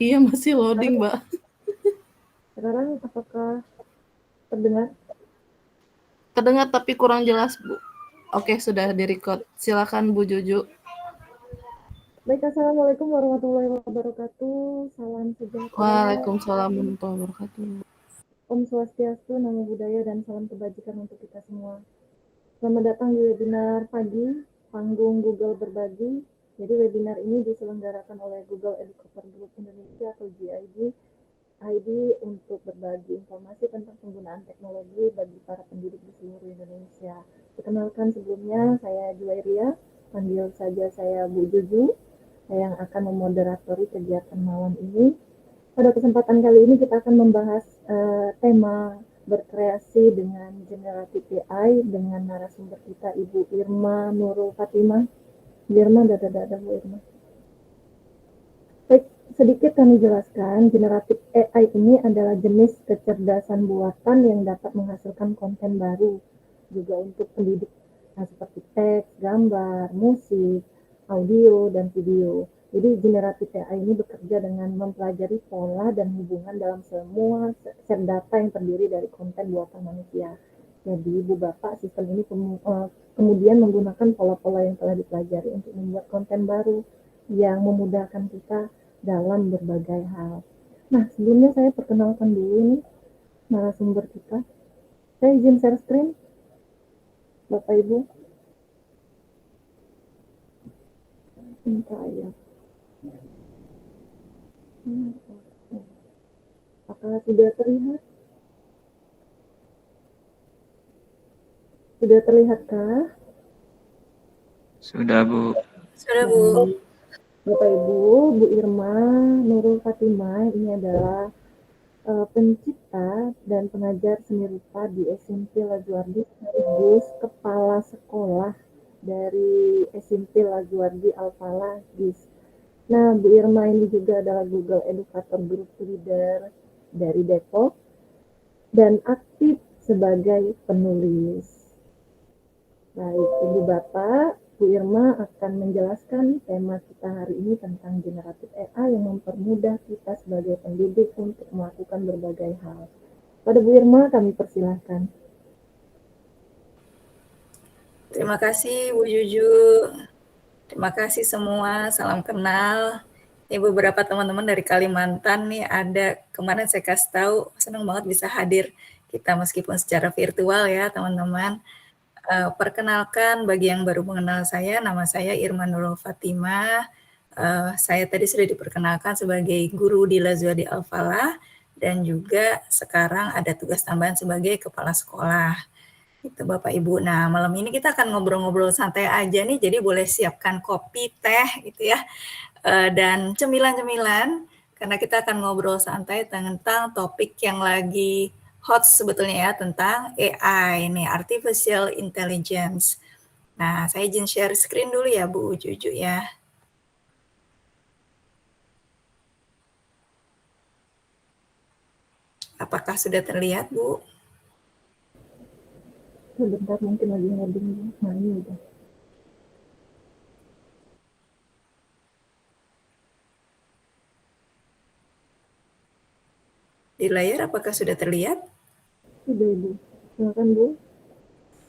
Iya, masih loading, Mbak. Sekarang apakah terdengar? Terdengar tapi kurang jelas, Bu. Oke, sudah di-record. Silakan Bu Juju. Baik, Assalamualaikum warahmatullahi wabarakatuh. Salam sejahtera. Waalaikumsalam warahmatullahi wabarakatuh. Om Swastiastu, Namo Buddhaya, dan salam kebajikan untuk kita semua. Selamat datang di webinar pagi, panggung Google Berbagi. Jadi webinar ini diselenggarakan oleh Google Educator Group Indonesia atau GID ID untuk berbagi informasi tentang penggunaan teknologi bagi para pendidik di seluruh Indonesia. Perkenalkan sebelumnya, saya Juwairia, panggil saja saya Bu Juju, saya yang akan memoderatori kegiatan malam ini. Pada kesempatan kali ini kita akan membahas tema berkreasi dengan generatif AI dengan narasumber kita Ibu Irma Nurul Fatimah. Bu Irma, dadah Bu Irma. Baik, sedikit kami jelaskan, generatif AI ini adalah jenis kecerdasan buatan yang dapat menghasilkan konten baru, juga untuk pendidik, seperti teks, gambar, musik, audio, dan video. Jadi generatif AI ini bekerja dengan mempelajari pola dan hubungan dalam semua set data yang terdiri dari konten buatan manusia. Jadi Ibu Bapak, sistem ini kemudian menggunakan pola-pola yang telah dipelajari untuk membuat konten baru yang memudahkan kita dalam berbagai hal. Nah, sebelumnya saya perkenalkan dulu nih narasumber kita. Saya izin share screen, Bapak Ibu. Ya. Apakah sudah terlihat? Sudah terlihatkah? Sudah, Bu. Sudah, Bu. Bapak Ibu, Bu Irma Nurul Fatimah ini adalah pencipta dan pengajar seni rupa di SMP Lajuardi sekaligus kepala sekolah dari SMP Lajuardi Al-Falah GIS. Nah, Bu Irma ini juga adalah Google Educator Group Leader dari Depok dan aktif sebagai penulis. Baik, Ibu Bapak, Bu Irma akan menjelaskan tema kita hari ini tentang generatif AI yang mempermudah kita sebagai pendidik untuk melakukan berbagai hal. Pada Bu Irma, kami persilahkan. Terima kasih Bu Juju. Terima kasih semua, salam kenal. Ini beberapa teman-teman dari Kalimantan nih ada, kemarin saya kasih tahu, senang banget bisa hadir kita meskipun secara virtual ya teman-teman. Perkenalkan bagi yang baru mengenal saya, nama saya Irma Nurul Fatimah. Saya tadi sudah diperkenalkan sebagai guru di Lajuardi Al-Falah dan juga sekarang ada tugas tambahan sebagai kepala sekolah. Itu Bapak Ibu. Nah, malam ini kita akan ngobrol-ngobrol santai aja nih, jadi boleh siapkan kopi, teh gitu ya, dan cemilan-cemilan, karena kita akan ngobrol santai tentang topik yang lagi hot sebetulnya ya, tentang AI nih, Artificial Intelligence. Nah, saya izin share screen dulu ya Bu Juju ya. Apakah sudah terlihat Bu? Sebentar, mungkin lagi ngoding. Nah, ini udah. Di layar apakah sudah terlihat? Sudah, Ibu. Silakan, Bu.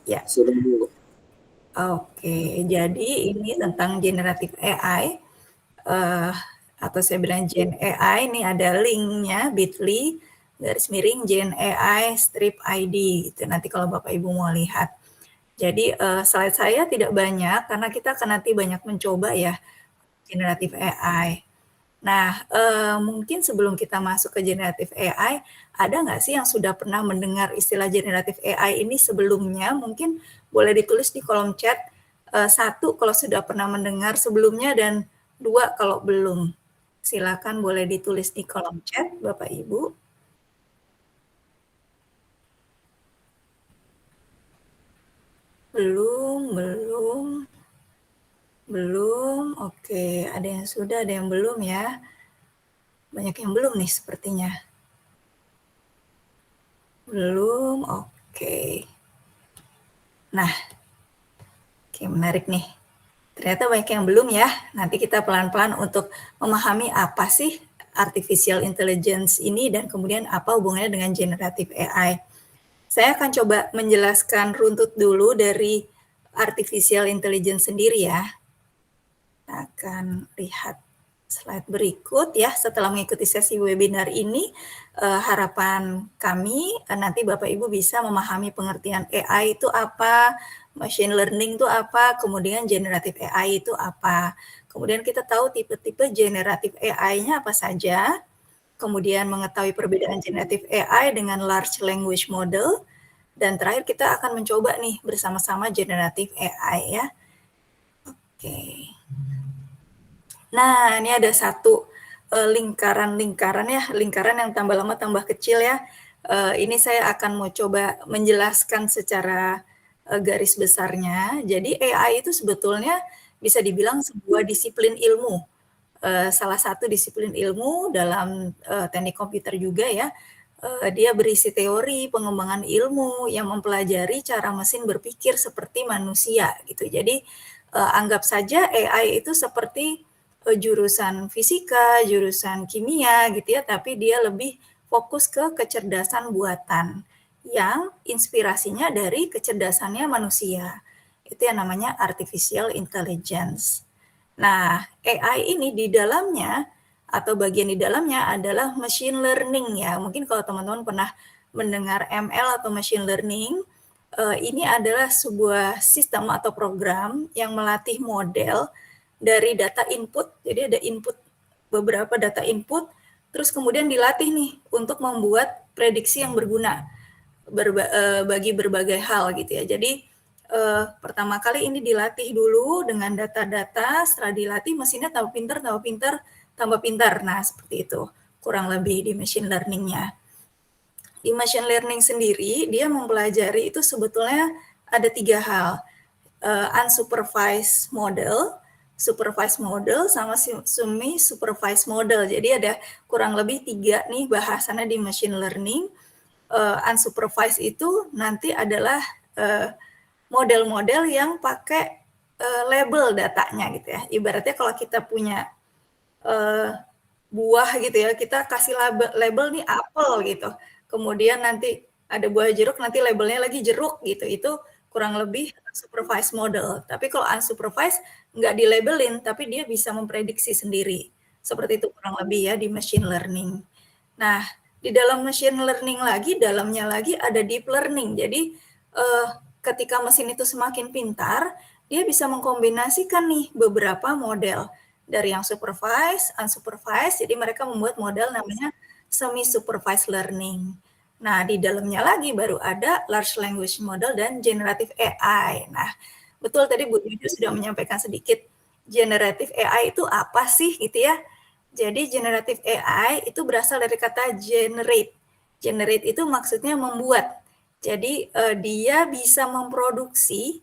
Ya. Sudah, Bu. Oke, jadi ini tentang generatif AI, atau saya bilang Gen AI, ini ada linknya bit.ly /Gen AI strip ID gitu. Nanti kalau Bapak Ibu mau lihat. Jadi slide saya tidak banyak karena kita akan nanti banyak mencoba ya generatif AI. Nah, mungkin sebelum kita masuk ke generatif AI, ada nggak sih yang sudah pernah mendengar istilah generatif AI ini sebelumnya? Mungkin boleh ditulis di kolom chat. 1 kalau sudah pernah mendengar sebelumnya dan 2 kalau belum. Silakan boleh ditulis di kolom chat, Bapak Ibu. Belum. Oke, ada yang sudah, ada yang belum ya. Banyak yang belum nih sepertinya. Belum, oke. Nah, oke, menarik nih. Ternyata banyak yang belum ya. Nanti kita pelan-pelan untuk memahami apa sih artificial intelligence ini dan kemudian apa hubungannya dengan generative AI. Saya akan coba menjelaskan runtut dulu dari artificial intelligence sendiri ya. Kita akan lihat slide berikut ya. Setelah mengikuti sesi webinar ini, harapan kami nanti Bapak Ibu bisa memahami pengertian AI itu apa, machine learning itu apa, kemudian generative AI itu apa. Kemudian kita tahu tipe-tipe generative AI-nya apa saja, kemudian mengetahui perbedaan generative AI dengan large language model, dan terakhir kita akan mencoba nih bersama-sama generative AI ya. Oke. Nah, ini ada satu lingkaran-lingkaran ya, lingkaran yang tambah lama tambah kecil ya. Ini saya akan mau coba menjelaskan secara garis besarnya. Jadi AI itu sebetulnya bisa dibilang sebuah disiplin ilmu. Salah satu disiplin ilmu dalam teknik komputer juga ya. Dia berisi teori pengembangan ilmu yang mempelajari cara mesin berpikir seperti manusia gitu. Jadi anggap saja AI itu seperti jurusan fisika, jurusan kimia gitu ya, tapi dia lebih fokus ke kecerdasan buatan yang inspirasinya dari kecerdasannya manusia. Itu yang namanya artificial intelligence. Nah, AI ini di dalamnya atau bagian di dalamnya adalah machine learning ya. Mungkin kalau teman-teman pernah mendengar ML atau machine learning, ini adalah sebuah sistem atau program yang melatih model dari data input. Jadi ada input, beberapa data input, terus kemudian dilatih nih untuk membuat prediksi yang berguna bagi berbagai hal gitu ya. Jadi pertama kali ini dilatih dulu dengan data-data, setelah dilatih mesinnya tambah pintar, tambah pintar, tambah pintar. Nah, seperti itu kurang lebih di machine learning-nya. Di machine learning sendiri, dia mempelajari itu sebetulnya ada 3 hal. Unsupervised model, supervised model, sama semi supervised model. Jadi ada kurang lebih 3 nih bahasannya di machine learning. Unsupervised itu nanti adalah model-model yang pakai label datanya gitu ya. Ibaratnya kalau kita punya buah gitu ya, kita kasih label nih apel gitu. Kemudian nanti ada buah jeruk, nanti labelnya lagi jeruk gitu. Itu kurang lebih supervised model. Tapi kalau unsupervised nggak dilabelin, tapi dia bisa memprediksi sendiri. Seperti itu kurang lebih ya di machine learning. Nah, di dalam machine learning lagi, dalamnya lagi ada deep learning. Jadi ketika mesin itu semakin pintar, dia bisa mengkombinasikan nih beberapa model dari yang supervised, unsupervised. Jadi mereka membuat model namanya semi-supervised learning. Nah, di dalamnya lagi baru ada large language model dan generative AI. Nah, betul tadi Bu Yuju sudah menyampaikan sedikit generative AI itu apa sih gitu ya. Jadi generative AI itu berasal dari kata generate. Generate itu maksudnya membuat. Jadi dia bisa memproduksi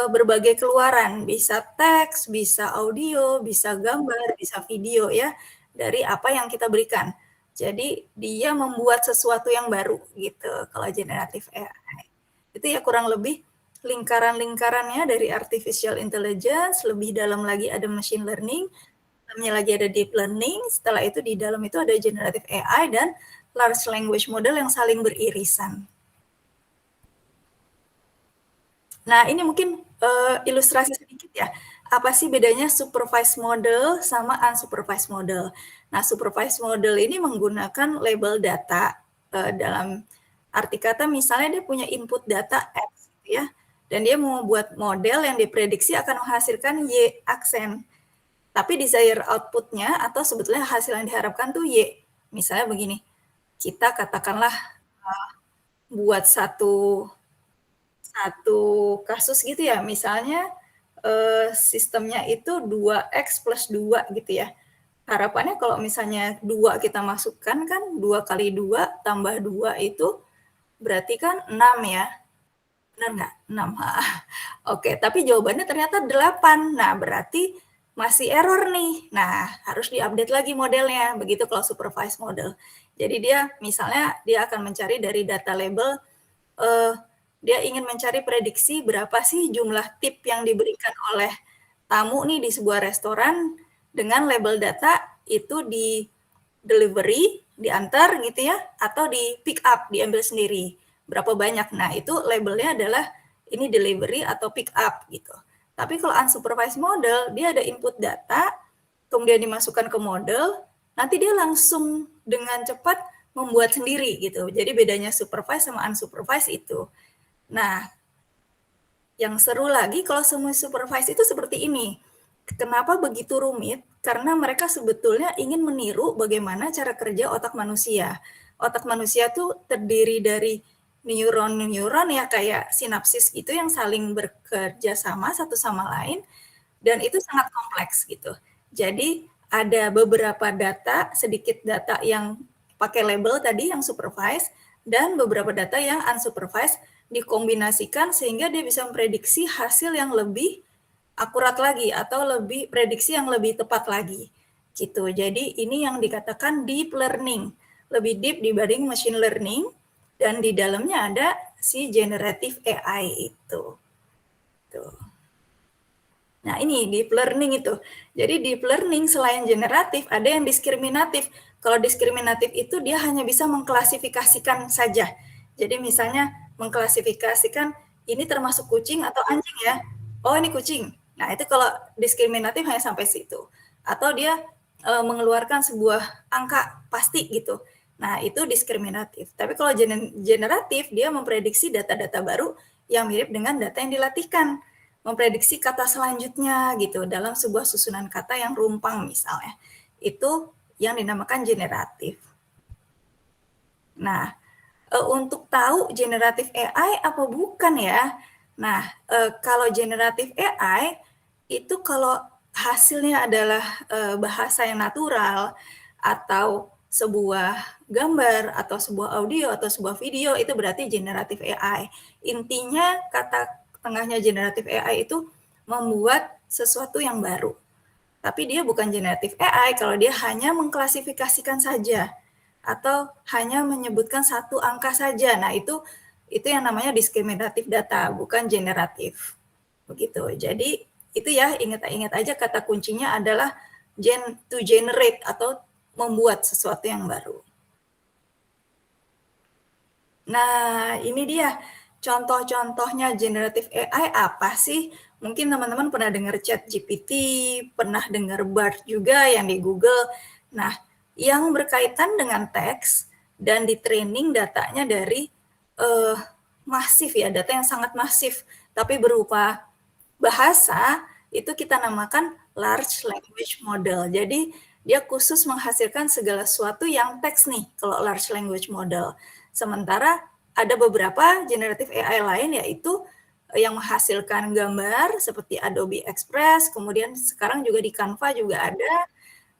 berbagai keluaran, bisa teks, bisa audio, bisa gambar, bisa video ya, dari apa yang kita berikan. Jadi dia membuat sesuatu yang baru gitu kalau generative AI. Itu ya kurang lebih lingkaran-lingkarannya dari artificial intelligence, lebih dalam lagi ada machine learning, dalamnya lagi ada deep learning, setelah itu di dalam itu ada generative AI dan large language model yang saling beririsan. Nah, ini mungkin ilustrasi sedikit ya. Apa sih bedanya supervised model sama unsupervised model? Nah, supervised model ini menggunakan label data dalam arti kata misalnya dia punya input data X ya, dan dia mau buat model yang diprediksi akan menghasilkan Y aksen. Tapi desired output-nya atau sebetulnya hasil yang diharapkan tuh Y. Misalnya begini, kita katakanlah buat satu kasus gitu ya, misalnya sistemnya itu 2X plus 2 gitu ya. Harapannya kalau misalnya 2 kita masukkan kan 2 kali 2 tambah 2 itu berarti kan 6 ya. Benar nggak? 6. Oke, tapi jawabannya ternyata 8. Nah, berarti masih error nih. Nah, harus diupdate lagi modelnya. Begitu kalau supervised model. Jadi dia misalnya dia akan mencari dari data label dia ingin mencari prediksi berapa sih jumlah tip yang diberikan oleh tamu nih di sebuah restoran dengan label data itu delivery, diantar gitu ya, atau di pick up, diambil sendiri. Berapa banyak. Nah, itu labelnya adalah ini delivery atau pick up gitu. Tapi kalau unsupervised model, dia ada input data, kemudian dimasukkan ke model, nanti dia langsung dengan cepat membuat sendiri gitu. Jadi bedanya supervised sama unsupervised itu. Nah, yang seru lagi kalau semua supervised itu seperti ini. Kenapa begitu rumit? Karena mereka sebetulnya ingin meniru bagaimana cara kerja otak manusia. Otak manusia tuh terdiri dari neuron-neuron ya, kayak sinapsis gitu yang saling bekerja sama satu sama lain, dan itu sangat kompleks gitu. Jadi ada beberapa data, sedikit data yang pakai label tadi yang supervised, dan beberapa data yang unsupervised dikombinasikan sehingga dia bisa memprediksi hasil yang lebih akurat lagi atau lebih prediksi yang lebih tepat lagi gitu. Jadi ini yang dikatakan deep learning, lebih deep dibanding machine learning, dan di dalamnya ada si generative AI itu. Tuh. Nah, ini deep learning itu. Jadi deep learning selain generatif ada yang diskriminatif. Kalau diskriminatif itu dia hanya bisa mengklasifikasikan saja. Jadi misalnya mengklasifikasikan ini termasuk kucing atau anjing ya. Oh, ini kucing. Nah, itu kalau diskriminatif hanya sampai situ. Atau dia mengeluarkan sebuah angka pasti gitu. Nah, itu diskriminatif. Tapi kalau generatif, dia memprediksi data-data baru yang mirip dengan data yang dilatihkan. Memprediksi kata selanjutnya gitu dalam sebuah susunan kata yang rumpang misalnya. Itu yang dinamakan generatif. Nah, untuk tahu generatif AI apa bukan ya? Nah, kalau generatif AI itu kalau hasilnya adalah bahasa yang natural atau sebuah gambar atau sebuah audio atau sebuah video, itu berarti generatif AI. Intinya kata tengahnya generatif AI itu membuat sesuatu yang baru. Tapi dia bukan generatif AI kalau dia hanya mengklasifikasikan saja atau hanya menyebutkan satu angka saja. Nah, itu yang namanya diskriminatif data, bukan generatif. Begitu. Jadi itu ya, ingat aja kata kuncinya adalah to generate atau membuat sesuatu yang baru. Nah, ini dia contoh-contohnya generatif AI apa sih? Mungkin teman-teman pernah dengar ChatGPT, pernah dengar BART juga yang di Google. Nah, yang berkaitan dengan teks dan di training datanya dari masif ya, data yang sangat masif, tapi berupa bahasa, itu kita namakan large language model. Jadi dia khusus menghasilkan segala sesuatu yang teks nih, kalau large language model. Sementara ada beberapa generatif AI lain, yaitu yang menghasilkan gambar seperti Adobe Express, kemudian sekarang juga di Canva juga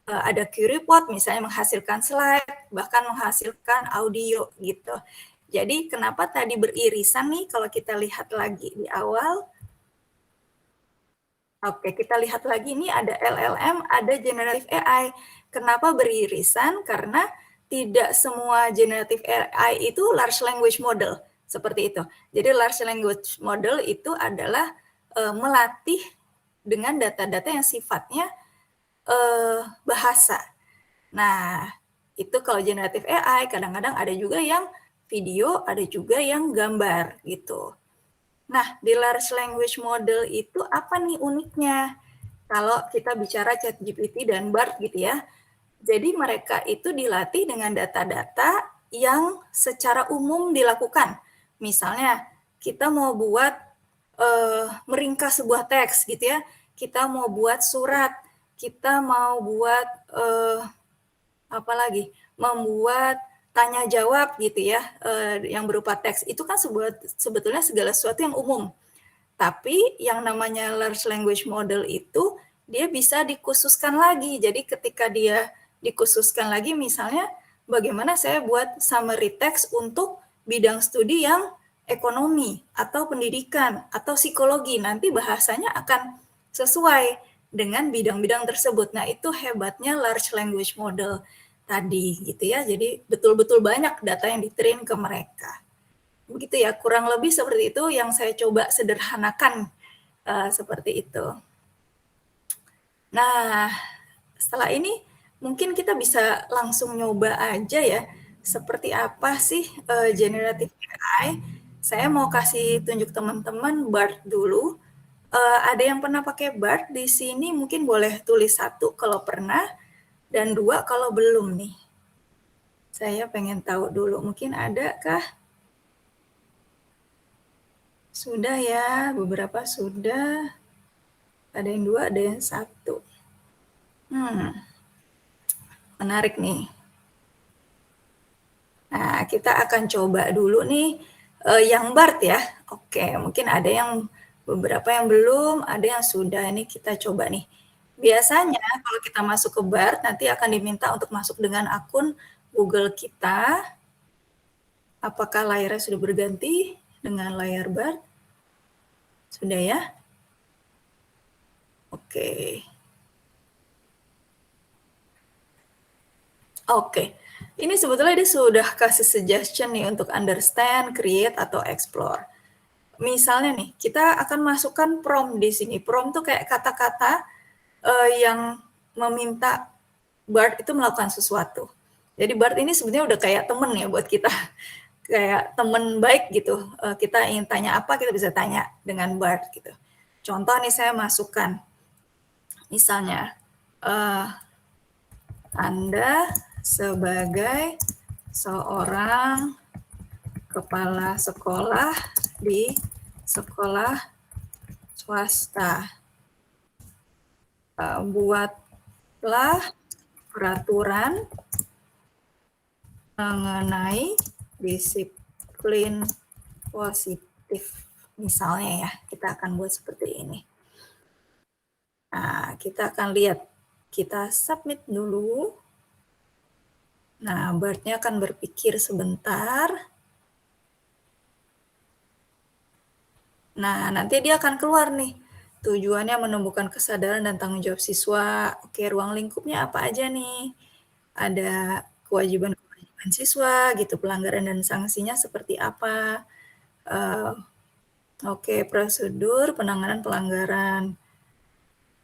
ada Currypod misalnya menghasilkan slide, bahkan menghasilkan audio gitu. Jadi kenapa tadi beririsan nih kalau kita lihat lagi di awal. Oke, kita lihat lagi ini ada LLM, ada generative AI. Kenapa beririsan? Karena tidak semua generative AI itu large language model, seperti itu. Jadi large language model itu adalah melatih dengan data-data yang sifatnya bahasa. Nah, itu kalau generative AI, kadang-kadang ada juga yang video, ada juga yang gambar gitu. Nah, di large language model itu apa nih uniknya? Kalau kita bicara ChatGPT dan BART gitu ya. Jadi mereka itu dilatih dengan data-data yang secara umum dilakukan. Misalnya, kita mau buat meringkas sebuah teks gitu ya. Kita mau buat surat, kita mau buat apa lagi? Membuat tanya jawab gitu ya, yang berupa teks. Itu kan sebetulnya segala sesuatu yang umum. Tapi yang namanya large language model itu dia bisa dikhususkan lagi. Jadi ketika dia dikhususkan lagi, misalnya bagaimana saya buat summary text untuk bidang studi yang ekonomi atau pendidikan atau psikologi, nanti bahasanya akan sesuai dengan bidang-bidang tersebut. Nah, itu hebatnya large language model tadi gitu ya. Jadi betul-betul banyak data yang di-train ke mereka. Begitu ya, kurang lebih seperti itu yang saya coba sederhanakan seperti itu. Nah, setelah ini mungkin kita bisa langsung nyoba aja ya, seperti apa sih generative AI. Saya mau kasih tunjuk teman-teman BART dulu. Ada yang pernah pakai BART di sini, mungkin boleh tulis 1 kalau pernah, dan 2 kalau belum nih. Saya pengen tahu dulu, mungkin ada kah? Sudah ya, beberapa sudah. Ada yang 2, ada yang 1. Menarik nih. Nah, kita akan coba dulu nih yang BART ya. Oke, mungkin ada yang beberapa yang belum, ada yang sudah. Ini kita coba nih. Biasanya kalau kita masuk ke BART, nanti akan diminta untuk masuk dengan akun Google kita. Apakah layarnya sudah berganti dengan layar BART? Sudah ya? Oke. Oke. Ini sebetulnya dia sudah kasih suggestion nih untuk understand, create, atau explore. Misalnya nih, kita akan masukkan prompt di sini. Prompt tuh kayak kata-kata yang meminta BART itu melakukan sesuatu. Jadi BART ini sebenarnya udah kayak temen ya buat kita. Kayak temen baik gitu. Kita ingin tanya apa, kita bisa tanya dengan BART gitu. Contoh nih saya masukkan. Misalnya, Anda sebagai seorang kepala sekolah di sekolah swasta, buatlah peraturan mengenai disiplin positif. Misalnya ya, kita akan buat seperti ini. Nah, kita akan lihat. Kita submit dulu. Nah, BART-nya akan berpikir sebentar. Nah, nanti dia akan keluar nih. Tujuannya menumbuhkan kesadaran dan tanggung jawab siswa. Oke, ruang lingkupnya apa aja nih? Ada kewajiban-kewajiban siswa, gitu, pelanggaran dan sanksinya seperti apa. Oke, prosedur penanganan pelanggaran.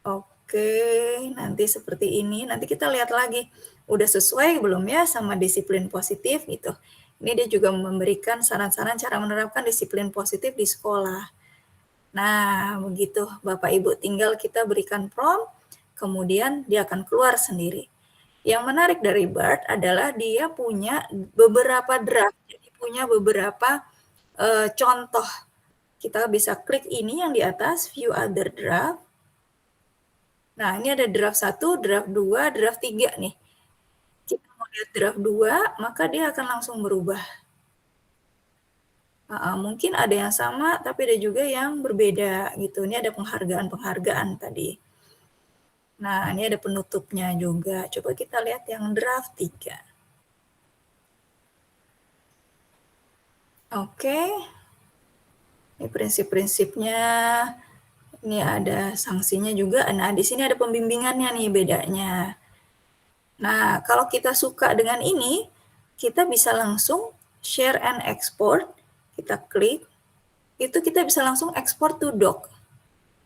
Oke, nanti seperti ini. Nanti kita lihat lagi. Udah sesuai belum ya sama disiplin positif gitu. Ini dia juga memberikan saran-saran cara menerapkan disiplin positif di sekolah. Nah, begitu Bapak Ibu. Tinggal kita berikan prompt, kemudian dia akan keluar sendiri. Yang menarik dari BART adalah dia punya beberapa draft. Jadi punya beberapa contoh. Kita bisa klik ini yang di atas, view other draft. Nah, ini ada draft 1, draft 2, draft 3 nih. Kita mau lihat draft 2, maka dia akan langsung berubah. Mungkin ada yang sama, tapi ada juga yang berbeda gitu. Ini ada penghargaan-penghargaan tadi. Nah, ini ada penutupnya juga. Coba kita lihat yang draft 3. Oke. Ini prinsip-prinsipnya. Ini ada sanksinya juga. Nah, di sini ada pembimbingannya nih bedanya. Nah, kalau kita suka dengan ini, kita bisa langsung share and export. Kita klik, itu kita bisa langsung export to doc.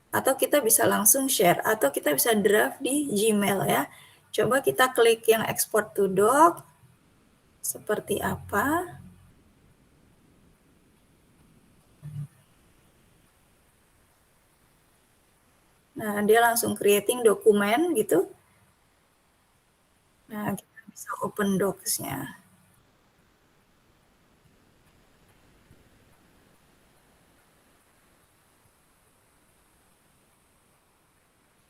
Atau kita bisa langsung share, atau kita bisa draft di Gmail ya. Coba kita klik yang export to doc. Seperti apa? Nah, dia langsung creating dokumen gitu. Nah, kita bisa open docs-nya.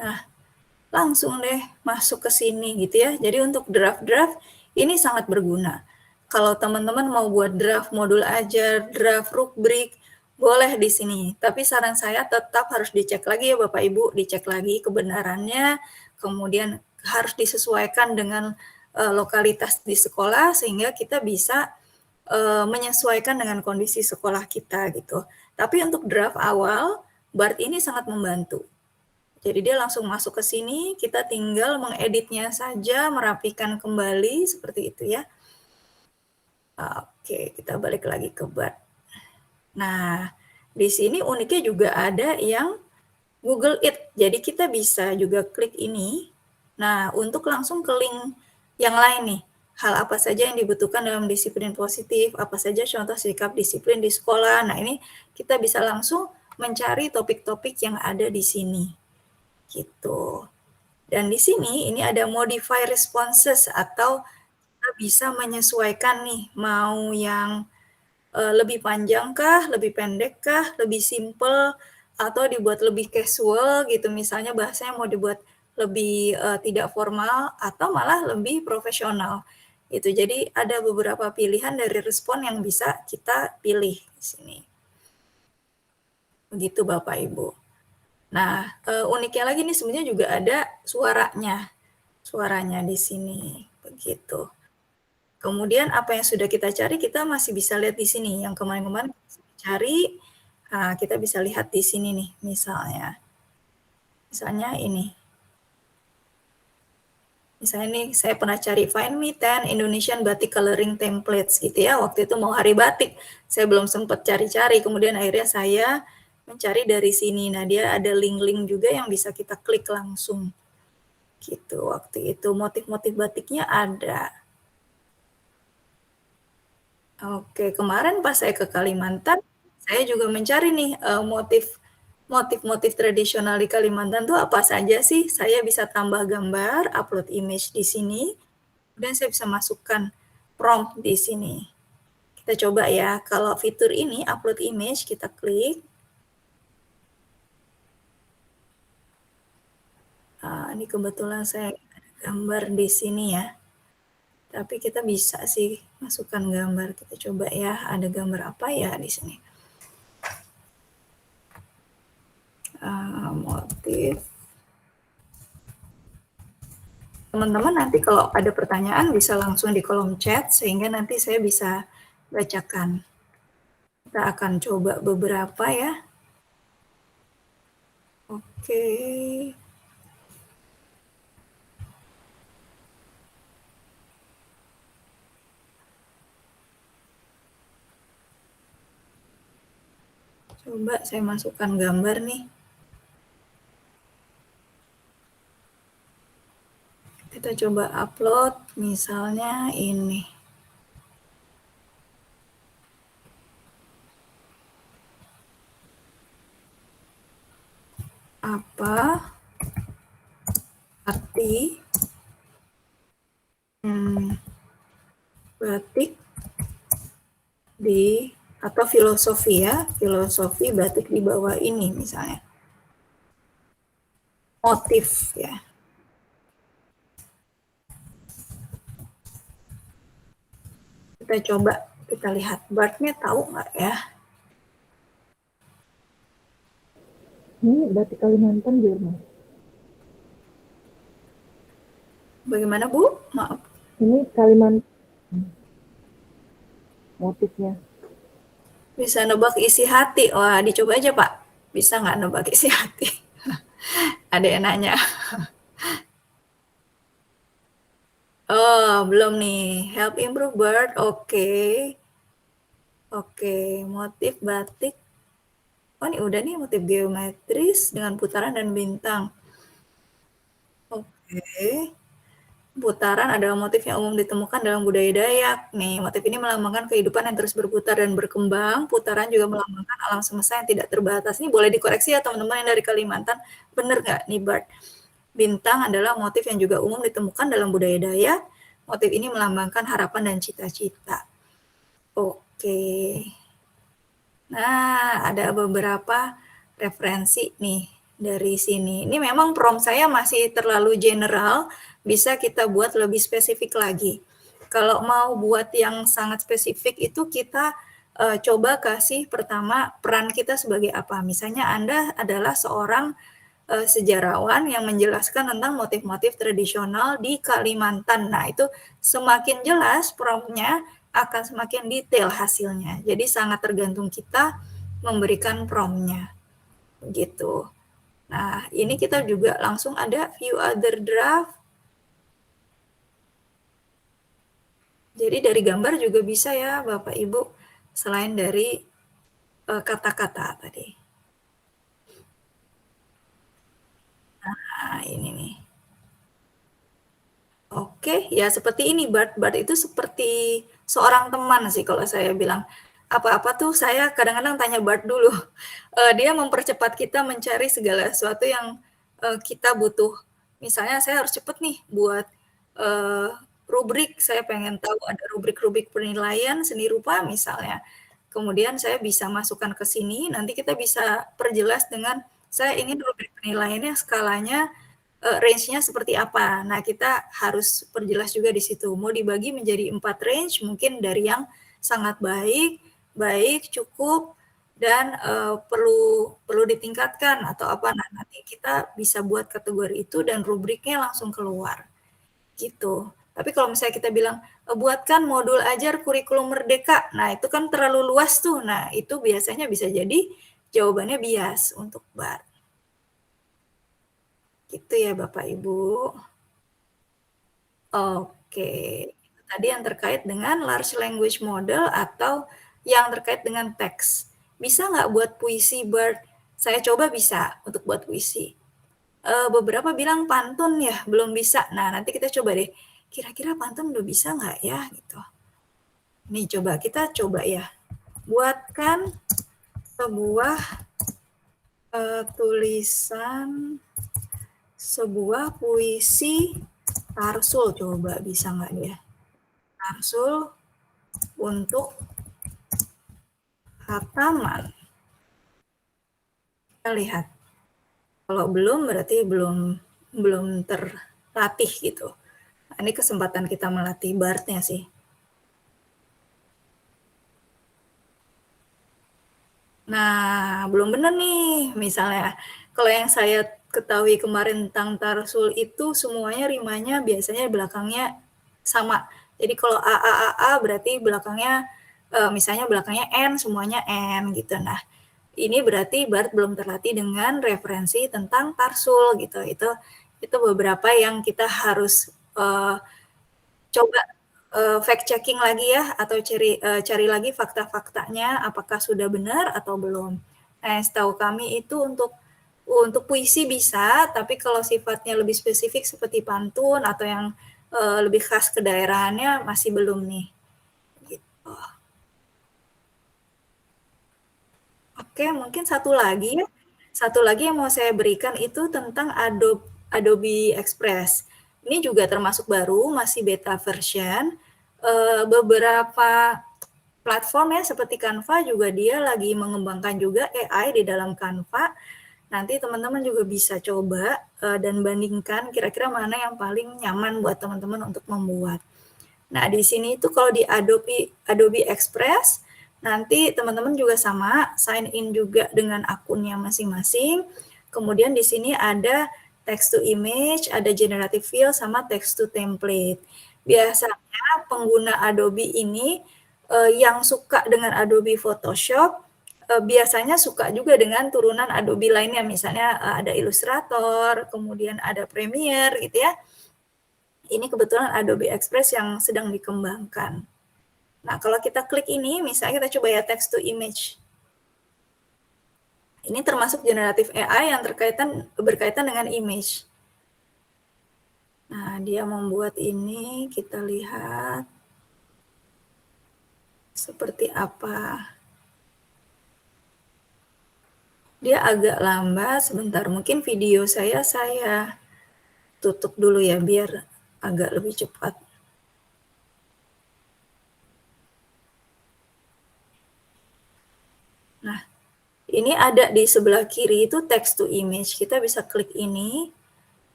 Nah, langsung deh masuk ke sini gitu ya. Jadi untuk draft-draft ini sangat berguna. Kalau teman-teman mau buat draft modul ajar, draft rubrik, boleh di sini. Tapi saran saya tetap harus dicek lagi ya Bapak Ibu, dicek lagi kebenarannya, kemudian harus disesuaikan dengan lokalitas di sekolah sehingga kita bisa menyesuaikan dengan kondisi sekolah kita gitu. Tapi untuk draft awal, BART ini sangat membantu. Jadi dia langsung masuk ke sini, kita tinggal mengeditnya saja, merapikan kembali seperti itu ya. Oke, kita balik lagi ke BART. Nah, di sini uniknya juga ada yang Google It. Jadi kita bisa juga klik ini. Nah, untuk langsung ke link yang lain nih, hal apa saja yang dibutuhkan dalam disiplin positif, apa saja contoh sikap disiplin di sekolah. Nah, ini kita bisa langsung mencari topik-topik yang ada di sini. Gitu. Dan di sini ini ada modify responses atau kita bisa menyesuaikan nih, mau yang lebih panjang kah, lebih pendek kah, lebih simple, atau dibuat lebih casual gitu, misalnya bahasanya mau dibuat lebih tidak formal, atau malah lebih profesional. Itu jadi ada beberapa pilihan dari respon yang bisa kita pilih di sini. Begitu Bapak Ibu. Nah, uniknya lagi nih sebenarnya juga ada suaranya di sini, begitu. Kemudian apa yang sudah kita cari kita masih bisa lihat di sini. Yang kemarin-kemarin kita cari, nah, kita bisa lihat di sini nih, misalnya ini. Misalnya nih, saya pernah cari find me 10 Indonesian batik coloring templates gitu ya. Waktu itu mau hari batik, saya belum sempat cari-cari. Kemudian akhirnya saya mencari dari sini. Nah, dia ada link-link juga yang bisa kita klik langsung. Gitu, waktu itu motif-motif batiknya ada. Oke, kemarin pas saya ke Kalimantan, saya juga mencari nih motif-motif tradisional di Kalimantan tuh apa saja sih? Saya bisa tambah gambar, upload image di sini, dan saya bisa masukkan prompt di sini. Kita coba ya, kalau fitur ini upload image, kita klik. Ini kebetulan saya ada gambar di sini ya. Tapi kita bisa sih masukkan gambar. Kita coba ya, ada gambar apa ya di sini. Motif. Teman-teman nanti kalau ada pertanyaan bisa langsung di kolom chat sehingga nanti saya bisa bacakan. Kita akan coba beberapa ya. Oke. Coba saya masukkan gambar nih. Kita coba upload, misalnya ini. Apa arti batik di, atau filosofi ya, filosofi batik di bawah ini misalnya. Motif ya. Kita coba, kita lihat Bartnya tahu nggak ya? Ini batik Kalimantan Jerman. Bagaimana Bu? Maaf. Ini Kalimantan motifnya. Bisa nebak isi hati. Wah, dicoba aja Pak. Bisa nggak nebak isi hati? Ada yang nanya. Oh, belum nih. Help improve bird. Oke. Oke, motif batik. Oh, ini udah nih motif geometris dengan putaran dan bintang. Oke. Putaran adalah motif yang umum ditemukan dalam budaya Dayak. Nih, motif ini melambangkan kehidupan yang terus berputar dan berkembang. Putaran juga melambangkan alam semesta yang tidak terbatas. Ini boleh dikoreksi ya teman-teman yang dari Kalimantan. Bener nggak nih, Bart? Bintang adalah motif yang juga umum ditemukan dalam budaya Dayak. Motif ini melambangkan harapan dan cita-cita. Oke. Nah, ada beberapa referensi nih dari sini. Ini memang prompt saya masih terlalu general, bisa kita buat lebih spesifik lagi. Kalau mau buat yang sangat spesifik itu kita coba kasih pertama peran kita sebagai apa. Misalnya Anda adalah seorang sejarawan yang menjelaskan tentang motif-motif tradisional di Kalimantan. Nah, itu semakin jelas promptnya akan semakin detail hasilnya. Jadi sangat tergantung kita memberikan promptnya. Gitu. Nah, ini kita juga langsung ada view other draft. Jadi dari gambar juga bisa ya Bapak Ibu, selain dari kata-kata tadi. Nah, ini nih. Oke, ya seperti ini Bart. Bart itu seperti seorang teman sih kalau saya bilang. Apa-apa tuh saya kadang-kadang tanya Bart dulu. Dia mempercepat kita mencari segala sesuatu yang kita butuh. Misalnya saya harus cepet nih buat rubrik, saya pengen tahu ada rubrik-rubrik penilaian seni rupa misalnya. Kemudian saya bisa masukkan ke sini, nanti kita bisa perjelas dengan saya ingin rubrik penilaiannya skalanya range-nya seperti apa. Nah, kita harus perjelas juga di situ. Mau dibagi menjadi 4 range, mungkin dari yang sangat baik, baik, cukup, dan perlu ditingkatkan atau apa. Nah, nanti kita bisa buat kategori itu dan rubriknya langsung keluar. Gitu. Tapi kalau misalnya kita bilang, buatkan modul ajar kurikulum merdeka. Nah, itu kan terlalu luas tuh. Nah, itu biasanya bisa jadi jawabannya bias untuk BAR. Gitu ya Bapak Ibu. Oke, itu tadi yang terkait dengan large language model atau yang terkait dengan teks. Bisa nggak buat puisi Bart? Saya coba bisa untuk buat puisi. Beberapa bilang pantun ya, belum bisa. Nah, nanti kita coba deh, kira-kira pantun udah bisa nggak ya? Gitu. Nih, kita coba ya. Buatkan sebuah tulisan, sebuah puisi Tarsul, coba bisa nggak dia? Tarsul untuk hataman. Kita lihat. Kalau belum berarti belum terlatih gitu. Nah, ini kesempatan kita melatih Bartnya sih. Nah, belum benar nih. Misalnya, kalau yang saya ketahui kemarin tentang Tarsul itu semuanya rimanya biasanya belakangnya sama. Jadi kalau A berarti belakangnya misalnya belakangnya N, semuanya N gitu. Nah, ini berarti Bart belum terlatih dengan referensi tentang Tarsul gitu. Itu beberapa yang kita harus coba fact checking lagi ya, atau cari lagi fakta-faktanya apakah sudah benar atau belum. Nah, setahu kami itu untuk puisi bisa, tapi kalau sifatnya lebih spesifik seperti pantun atau yang lebih khas ke daerahannya masih belum nih. Gitu. Oke, mungkin satu lagi ya. Satu lagi yang mau saya berikan itu tentang Adobe Express. Ini juga termasuk baru, masih beta version. Beberapa platform ya seperti Canva juga dia lagi mengembangkan juga AI di dalam Canva. Nanti teman-teman juga bisa coba dan bandingkan kira-kira mana yang paling nyaman buat teman-teman untuk membuat. Nah, di sini itu kalau di Adobe Express, nanti teman-teman juga sama, sign in juga dengan akunnya masing-masing. Kemudian di sini ada text to image, ada generative fill, sama text to template. Biasanya pengguna Adobe ini yang suka dengan Adobe Photoshop, biasanya suka juga dengan turunan Adobe lainnya, misalnya ada Illustrator, kemudian ada Premiere gitu ya. Ini kebetulan Adobe Express yang sedang dikembangkan. Nah, kalau kita klik ini, misalnya kita coba ya text to image. Ini termasuk generatif AI yang berkaitan dengan image. Nah, dia membuat ini, kita lihat seperti apa. Dia agak lambat, sebentar. Mungkin video saya tutup dulu ya, biar agak lebih cepat. Nah, ini ada di sebelah kiri itu text to image. Kita bisa klik ini,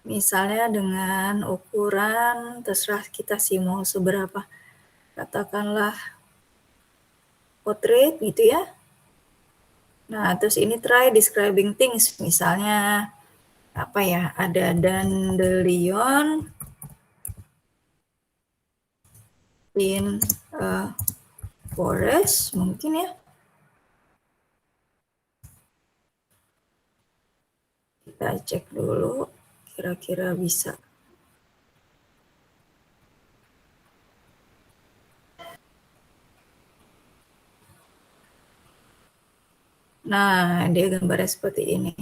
misalnya dengan ukuran, terserah kita sih mau seberapa. Katakanlah portrait gitu ya. Nah, terus ini try describing things. Misalnya, apa ya, ada dandelion in a forest, mungkin ya. Kita cek dulu, kira-kira bisa. Nah, dia gambarnya seperti ini.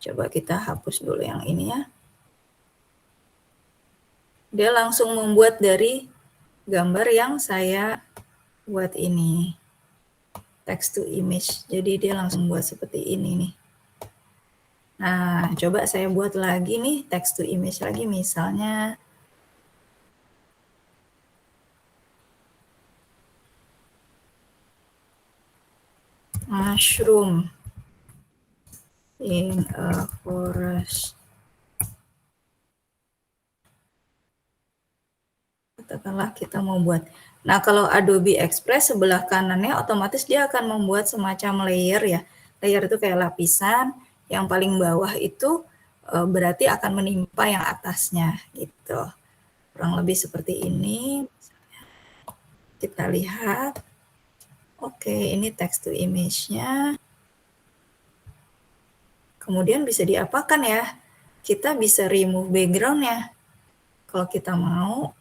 Coba kita hapus dulu yang ini ya. Dia langsung membuat dari gambar yang saya buat ini. Text to image. Jadi dia langsung buat seperti ini nih. Nah, coba saya buat lagi nih text to image lagi, misalnya mushroom in a forest. Katakanlah kita mau buat. Nah, kalau Adobe Express sebelah kanannya otomatis dia akan membuat semacam layer ya. Layer itu kayak lapisan, yang paling bawah itu berarti akan menimpa yang atasnya gitu. Kurang lebih seperti ini. Kita lihat. Oke, ini text to image-nya. Kemudian bisa diapakan ya? Kita bisa remove background-nya. Kalau kita mau.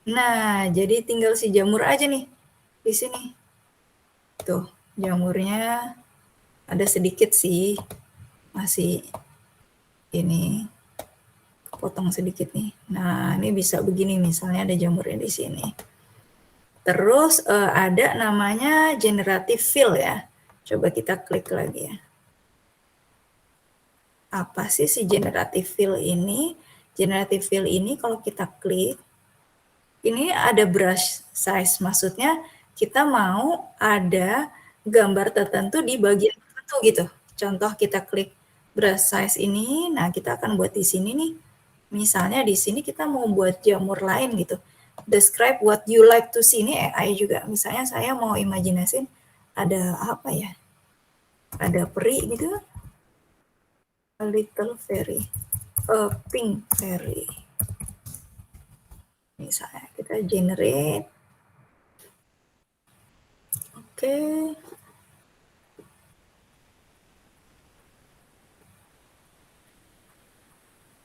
Nah, jadi tinggal si jamur aja nih di sini. Tuh, jamurnya ada sedikit sih. Masih ini potong sedikit nih. Nah, ini bisa begini misalnya ada jamurnya di sini. Terus ada namanya generative fill ya. Coba kita klik lagi ya. Apa sih si generative fill ini? Generative fill ini kalau kita klik, ini ada brush size. Maksudnya kita mau ada gambar tertentu di bagian tertentu gitu. Contoh kita klik brush size ini, nah kita akan buat di sini nih. Misalnya di sini kita mau buat jamur lain gitu. Describe what you like to see, ini AI juga. Misalnya saya mau imajinasin ada apa ya? Ada peri gitu. A little fairy. A pink fairy. Misalnya kita generate. Oke.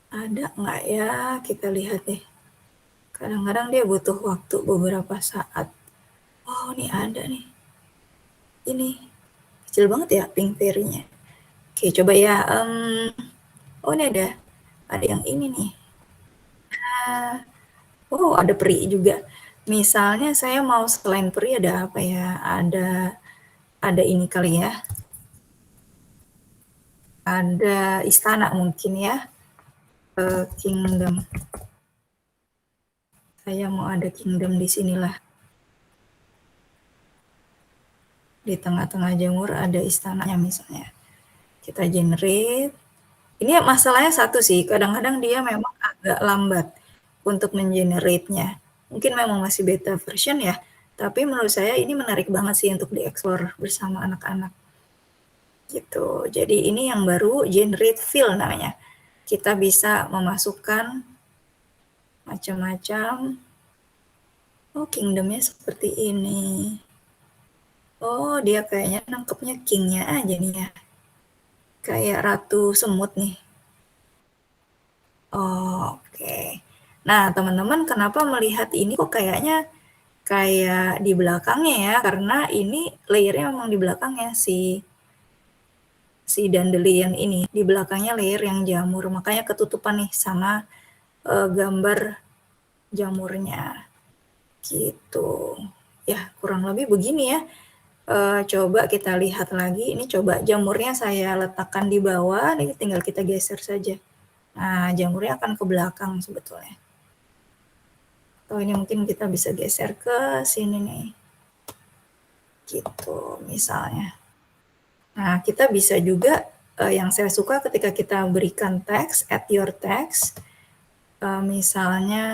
Ada nggak ya? Kita lihat deh. Kadang-kadang dia butuh waktu beberapa saat. Oh, ini ada nih. Ini kecil banget ya pink fairy-nya. Oke, coba ya. Oh, ini ada yang ini nih. Nah, oh, ada peri juga. Misalnya saya mau selain peri ada apa ya? Ada ini kali ya. Ada istana mungkin ya. Kingdom. Saya mau ada kingdom di sinilah. Di tengah-tengah jamur ada istananya misalnya. Kita generate. Ini masalahnya satu sih, kadang-kadang dia memang agak lambat untuk mengenerate-nya. Mungkin memang masih beta version ya, tapi menurut saya ini menarik banget sih untuk dieksplor bersama anak-anak. Gitu. Jadi ini yang baru generate fill namanya. Kita bisa memasukkan macam-macam. Oh, kingdomnya seperti ini. Oh, dia kayaknya nangkepnya kingnya aja nih ya. Kayak ratu semut nih. Oh, oke. Nah, teman-teman kenapa melihat ini kok kayaknya kayak di belakangnya ya? Karena ini layernya memang di belakangnya si dandelion ini. Di belakangnya layer yang jamur, makanya ketutupan nih sama gambar jamurnya. Gitu. Ya, kurang lebih begini ya. Coba kita lihat lagi. Ini coba jamurnya saya letakkan di bawah, ini tinggal kita geser saja. Nah, jamurnya akan ke belakang sebetulnya. Atau ini mungkin kita bisa geser ke sini nih. Gitu, misalnya. Nah, kita bisa juga, yang saya suka ketika kita berikan teks, add your text. Misalnya,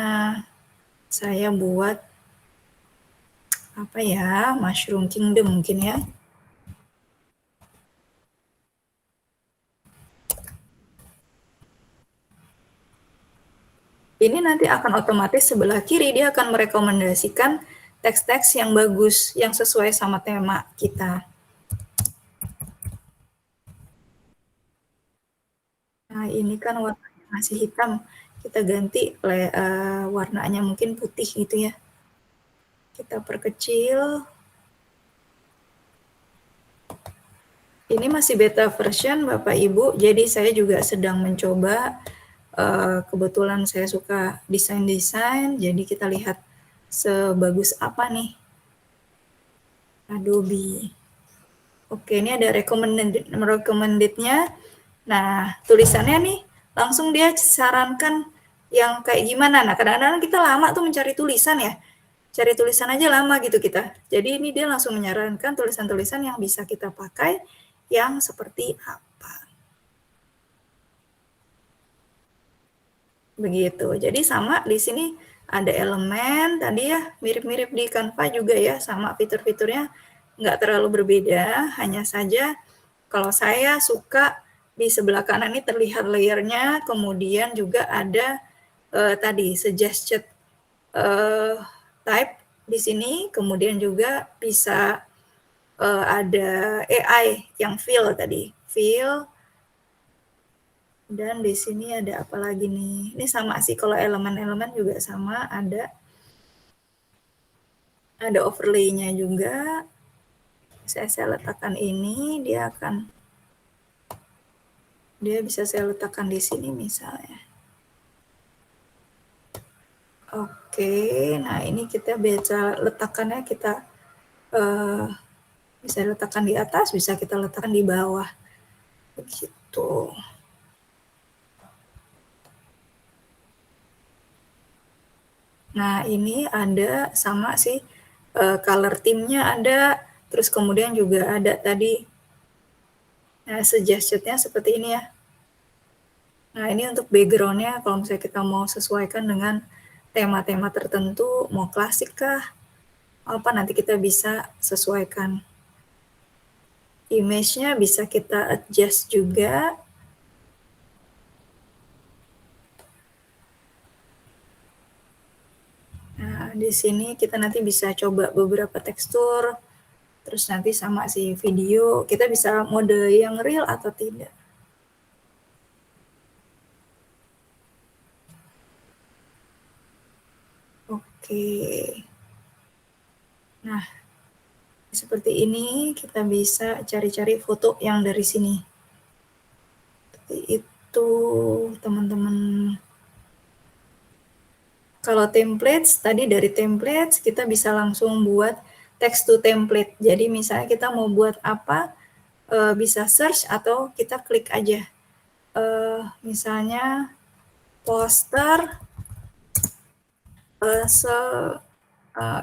saya buat, apa ya, Mushroom Kingdom mungkin ya. Ini nanti akan otomatis sebelah kiri dia akan merekomendasikan teks-teks yang bagus, yang sesuai sama tema kita. Nah, ini kan warnanya masih hitam, kita ganti warnanya mungkin putih gitu ya. Kita perkecil. Ini masih beta version Bapak Ibu, jadi saya juga sedang mencoba kebetulan saya suka desain-desain, jadi kita lihat sebagus apa nih Adobe. Oke, ini ada recommended-nya. Nah, tulisannya nih, langsung dia sarankan yang kayak gimana. Nah, kadang-kadang kita lama tuh mencari tulisan ya. Cari tulisan aja lama gitu kita. Jadi ini dia langsung menyarankan tulisan-tulisan yang bisa kita pakai yang seperti apa. Begitu. Jadi sama di sini ada elemen tadi ya, mirip-mirip di Canva juga ya, sama fitur-fiturnya nggak terlalu berbeda, hanya saja kalau saya suka di sebelah kanan ini terlihat layernya, kemudian juga ada tadi suggested type di sini, kemudian juga bisa ada AI yang fill tadi, fill. Dan di sini ada apa lagi nih? Ini sama sih, kalau elemen-elemen juga sama, ada overlay-nya juga. Saya letakkan ini, dia bisa saya letakkan di sini misalnya. Oke, nah ini kita bisa letakkannya, kita bisa letakkan di atas, bisa kita letakkan di bawah. Begitu. Nah, ini ada sama sih, color theme-nya ada, terus kemudian juga ada tadi, nah suggested-nya seperti ini ya. Nah, ini untuk background-nya, kalau misalnya kita mau sesuaikan dengan tema-tema tertentu, mau klasik kah, apa nanti kita bisa sesuaikan. Image-nya bisa kita adjust juga. Nah, di sini kita nanti bisa coba beberapa tekstur, terus nanti sama si video, kita bisa mode yang real atau tidak. Oke. Nah, seperti ini kita bisa cari-cari foto yang dari sini. Seperti itu, teman-teman. Kalau templates, tadi dari templates kita bisa langsung buat text to template. Jadi misalnya kita mau buat apa, bisa search atau kita klik aja. Misalnya poster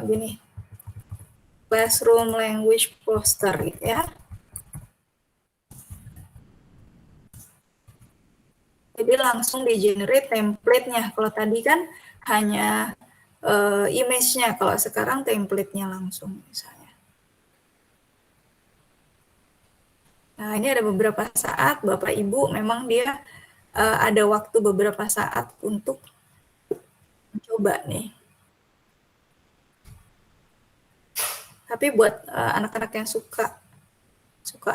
gini, classroom language poster gitu ya. Jadi langsung di-generate template-nya. Kalau tadi kan hanya image-nya, kalau sekarang template-nya langsung misalnya. Nah, ini ada beberapa saat Bapak Ibu memang dia ada waktu beberapa saat untuk mencoba nih. Tapi buat anak-anak yang suka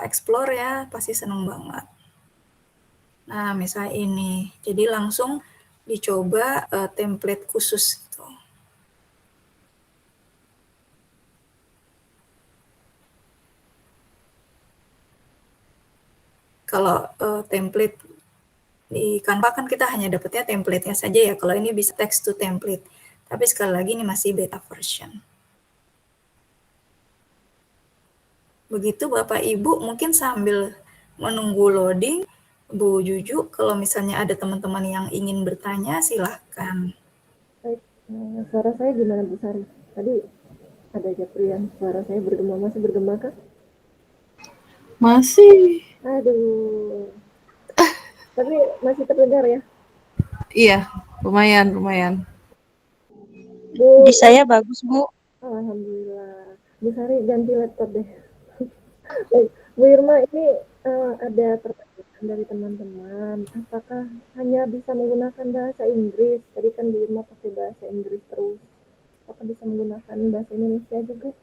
explore ya, pasti seneng banget. Nah, misalnya ini, jadi langsung dicoba template khusus gitu. Kalau template di Canva kan kita hanya dapatnya template-nya saja ya, kalau ini bisa text to template. Tapi sekali lagi ini masih beta version. Begitu Bapak Ibu, mungkin sambil menunggu loading, Bu Juju, kalau misalnya ada teman-teman yang ingin bertanya, silahkan. Baik, suara saya gimana Bu Sari? Tadi ada Japrian, suara saya bergema, masih bergema kah? Masih. Aduh. Tapi masih terdengar ya? Iya, lumayan. Bu, Di saya bagus, Bu. Alhamdulillah. Bu Sari ganti laptop deh. Baik, Bu Irma, ini ada pertanyaan dari teman-teman. Apakah hanya bisa menggunakan bahasa Inggris? Tadi kan Bu Irma pakai bahasa Inggris terus. Apakah bisa menggunakan bahasa Indonesia juga?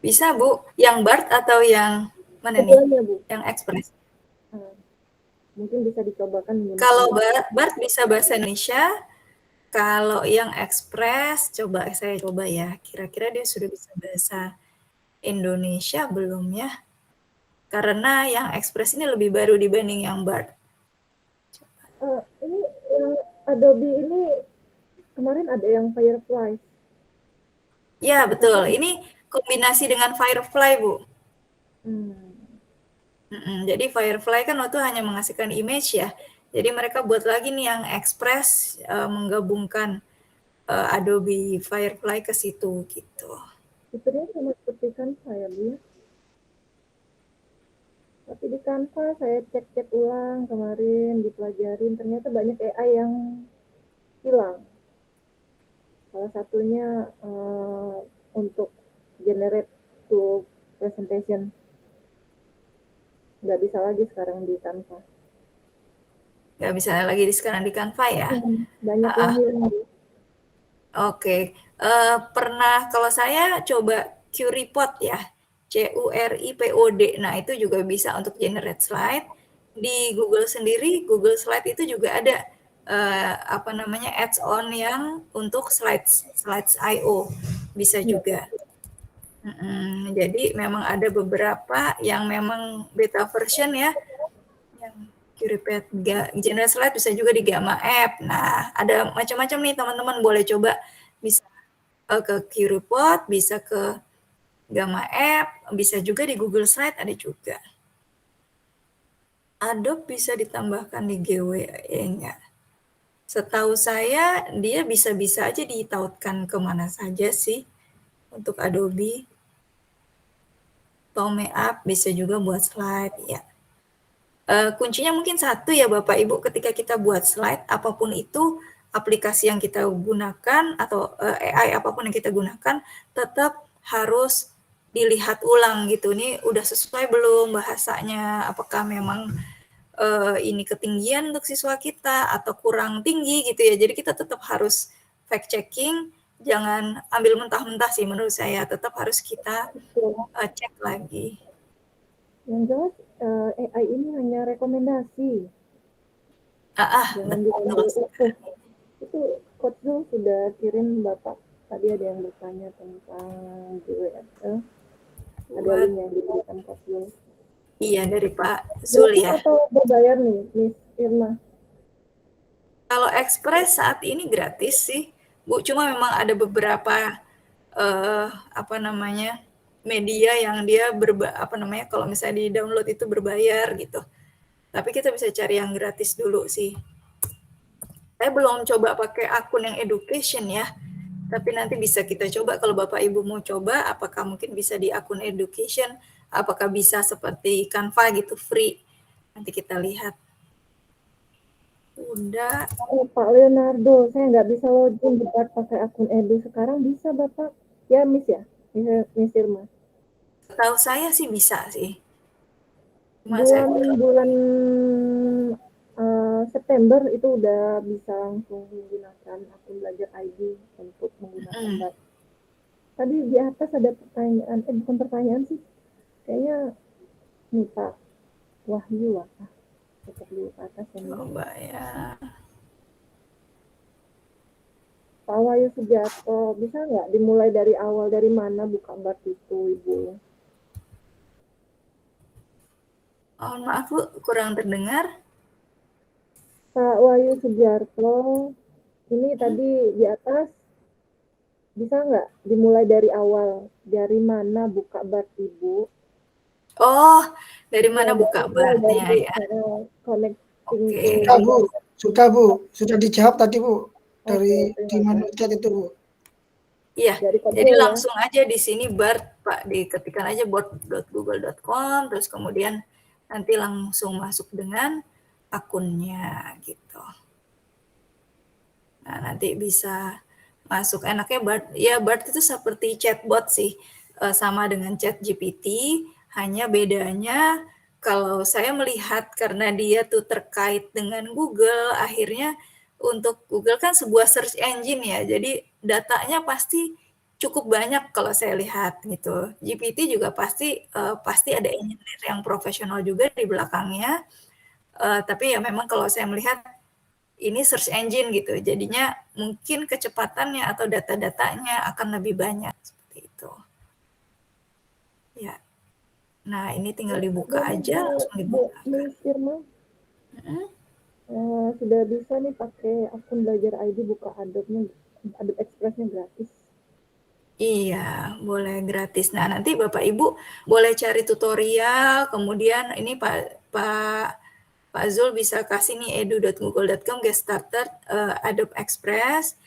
Bisa Bu, yang BART atau yang mana nih? Keduanya, Bu. Yang Express. Mungkin bisa dicobakan. Kalau BART bisa bahasa Indonesia, kalau yang Express, saya coba ya. Kira-kira dia sudah bisa bahasa Indonesia belum ya? Karena yang Express ini lebih baru dibanding yang BART. Ini yang Adobe ini kemarin ada yang Firefly. Ya, betul. Ini kombinasi dengan Firefly, Bu. Jadi Firefly kan waktu hanya menghasilkan image ya. Jadi mereka buat lagi nih yang Express menggabungkan Adobe Firefly ke situ gitu. Fiturnya sama seperti Canva ya, Bu ya? Tapi di Canva saya cek-cek ulang kemarin, dipelajarin, ternyata banyak AI yang hilang. Salah satunya untuk generate to presentation. Nggak bisa lagi sekarang di Canva. Nggak bisa lagi sekarang di Canva ya. Banyak yang hilang. Oke, pernah kalau saya coba Curipod ya, CURIPOD. Nah, itu juga bisa untuk generate slide. Di Google sendiri, Google Slide itu juga ada apa namanya add-on yang untuk slides IO bisa juga. Jadi memang ada beberapa yang memang beta version ya, yang Curipod generate slide bisa juga di Gamma App. Nah, ada macam-macam nih teman-teman, boleh coba, bisa ke Curipod, bisa ke Gamma App, bisa juga di Google Slide ada juga. Adobe bisa ditambahkan di GWE-nya. Setahu saya dia bisa-bisa aja ditautkan kemana saja sih untuk Adobe. Tome Up bisa juga buat slide ya. Kuncinya mungkin satu ya Bapak Ibu, ketika kita buat slide apapun itu aplikasi yang kita gunakan atau AI apapun yang kita gunakan tetap harus dilihat ulang gitu. Ini udah sesuai belum bahasanya? Apakah memang ini ketinggian untuk siswa kita atau kurang tinggi gitu ya. Jadi kita tetap harus fact checking, jangan ambil mentah-mentah sih menurut saya. Tetap harus kita cek lagi. Yang jelas AI ini hanya rekomendasi. Jangan diambil utuh. Itu Coach Zul sudah kirim Bapak. Tadi ada yang bertanya tentang GWSL. Ada link yang diberikan Coach Zul. Iya, dari Pak Zul ya. Atau berbayar nih, Miss Irma? Kalau Express saat ini gratis sih, Bu. Cuma memang ada beberapa apa namanya media yang dia kalau misalnya di download itu berbayar gitu. Tapi kita bisa cari yang gratis dulu sih. Saya belum coba pakai akun yang education ya. Tapi nanti bisa kita coba kalau Bapak Ibu mau coba, apakah mungkin bisa di akun education, apakah bisa seperti Canva gitu free. Nanti kita lihat. Udah. Pak Leonardo, saya nggak bisa login buat pakai akun Edu. Sekarang bisa Bapak? Ya Miss ya? Miss Irma? Tahu saya sih bisa sih. Bulan September itu udah bisa langsung menggunakan akun belajar ID untuk menggunakan BAT. Tadi di atas ada pertanyaan, bukan pertanyaan sih, kayaknya nih Pak Wahyu apa? Tetap di atas ya. Coba ya. Pak Wahyu Sugiarto, bisa nggak dimulai dari awal, dari mana buka BAT itu Ibu? Oh, maaf Bu, kurang terdengar. Pak Wahyu Sugiarto, ini tadi di atas bisa nggak dimulai dari awal? Dari mana buka BAT Ibu? Oh, dari mana buka BAT-nya ya? Connecting Sudah Bu, sudah dijawab tadi Bu, dari di mana chat itu Bu. Iya, jadi langsung aja di sini BART Pak, diketikkan aja bot.google.com, terus kemudian nanti langsung masuk dengan akunnya gitu. Nah, nanti bisa masuk. Enaknya BART, ya BART itu seperti chatbot sih, sama dengan ChatGPT, hanya bedanya kalau saya melihat karena dia tuh terkait dengan Google, akhirnya untuk Google kan sebuah search engine ya, jadi datanya pasti cukup banyak kalau saya lihat gitu. GPT juga pasti ada engineer yang profesional juga di belakangnya, tapi ya memang kalau saya melihat ini search engine gitu, jadinya mungkin kecepatannya atau data-datanya akan lebih banyak seperti itu. Ya, nah ini tinggal dibuka aja, langsung dibuka. Sudah bisa nih pakai akun Belajar ID buka Adobe Express-nya gratis. Iya, boleh gratis. Nah, nanti Bapak Ibu boleh cari tutorial, kemudian ini Pak Zul bisa kasih nih edu.google.com get started Adobe Express.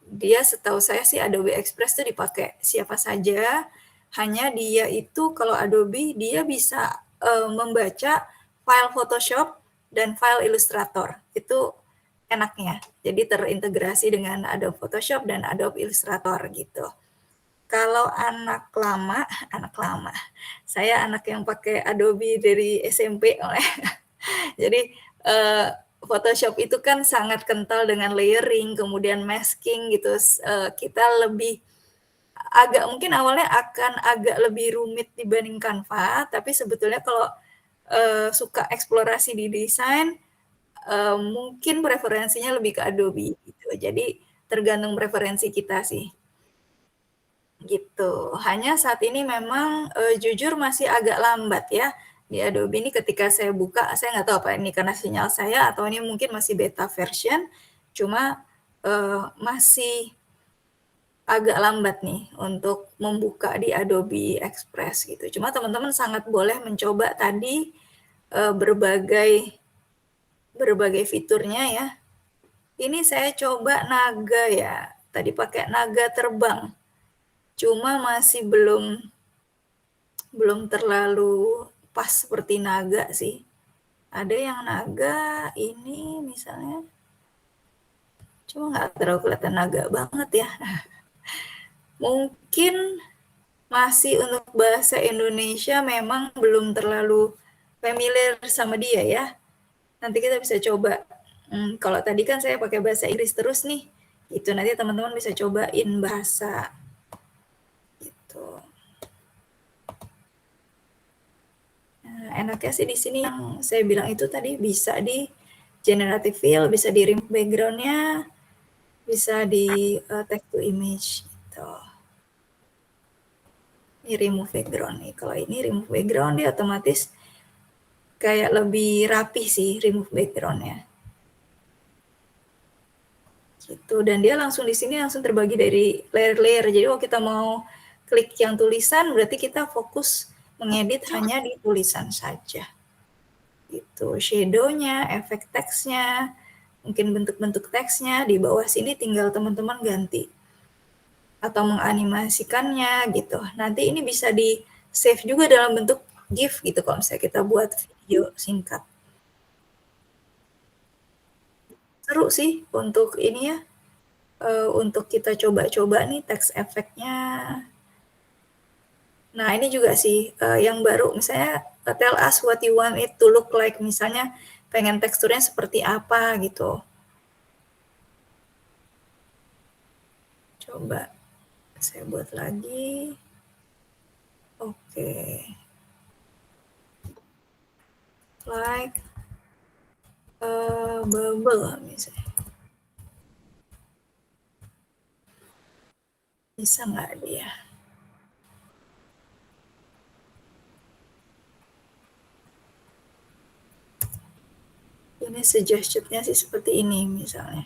Dia setahu saya sih Adobe Express itu dipakai siapa saja. Hanya dia itu kalau Adobe dia bisa membaca file Photoshop dan file Illustrator. Itu enaknya. Jadi terintegrasi dengan Adobe Photoshop dan Adobe Illustrator gitu. Kalau anak lama, saya anak yang pakai Adobe dari SMP. Jadi Photoshop itu kan sangat kental dengan layering, kemudian masking gitu. Kita lebih mungkin awalnya akan agak lebih rumit dibanding Canva, tapi sebetulnya kalau suka eksplorasi di desain, mungkin preferensinya lebih ke Adobe gitu. Jadi tergantung preferensi kita sih. Gitu. Hanya saat ini memang jujur masih agak lambat ya di Adobe ini ketika saya buka, saya nggak tahu apa ini karena sinyal saya atau ini mungkin masih beta version, cuma masih agak lambat nih untuk membuka di Adobe Express gitu. Cuma teman-teman sangat boleh mencoba tadi berbagai fiturnya ya. Ini saya coba naga ya, tadi pakai naga terbang. Cuma masih belum terlalu pas seperti naga sih. Ada yang naga ini misalnya, cuma nggak terlalu kelihatan naga banget ya. Mungkin masih untuk bahasa Indonesia memang belum terlalu familiar sama dia ya. Nanti kita bisa coba. Kalau tadi kan saya pakai bahasa Inggris terus nih, itu nanti teman-teman bisa cobain bahasa gitu. Enaknya sih di sini yang saya bilang itu tadi bisa di generative fill, bisa di remove background-nya, bisa di text to image gitu. Ini remove background nih. Kalau ini remove background dia otomatis kayak lebih rapi sih remove background-nya. Gitu. Dan dia langsung di sini langsung terbagi dari layer-layer. Jadi kalau kita mau klik yang tulisan berarti kita fokus mengedit hanya di tulisan saja. Gitu. Shadow-nya, efek teksnya, mungkin bentuk-bentuk teksnya di bawah sini tinggal teman-teman ganti atau menganimasikannya gitu. Nanti ini bisa di save juga dalam bentuk GIF gitu kalau misalnya kita buat video singkat. Seru sih untuk ini ya, untuk kita coba-coba nih teks efeknya. Nah ini juga sih yang baru misalnya tell us what you want it to look like, misalnya pengen teksturnya seperti apa gitu. Coba saya buat lagi. Oke. Like bubble misalnya. Bisa nggak dia? Ini suggestion-nya sih seperti ini misalnya.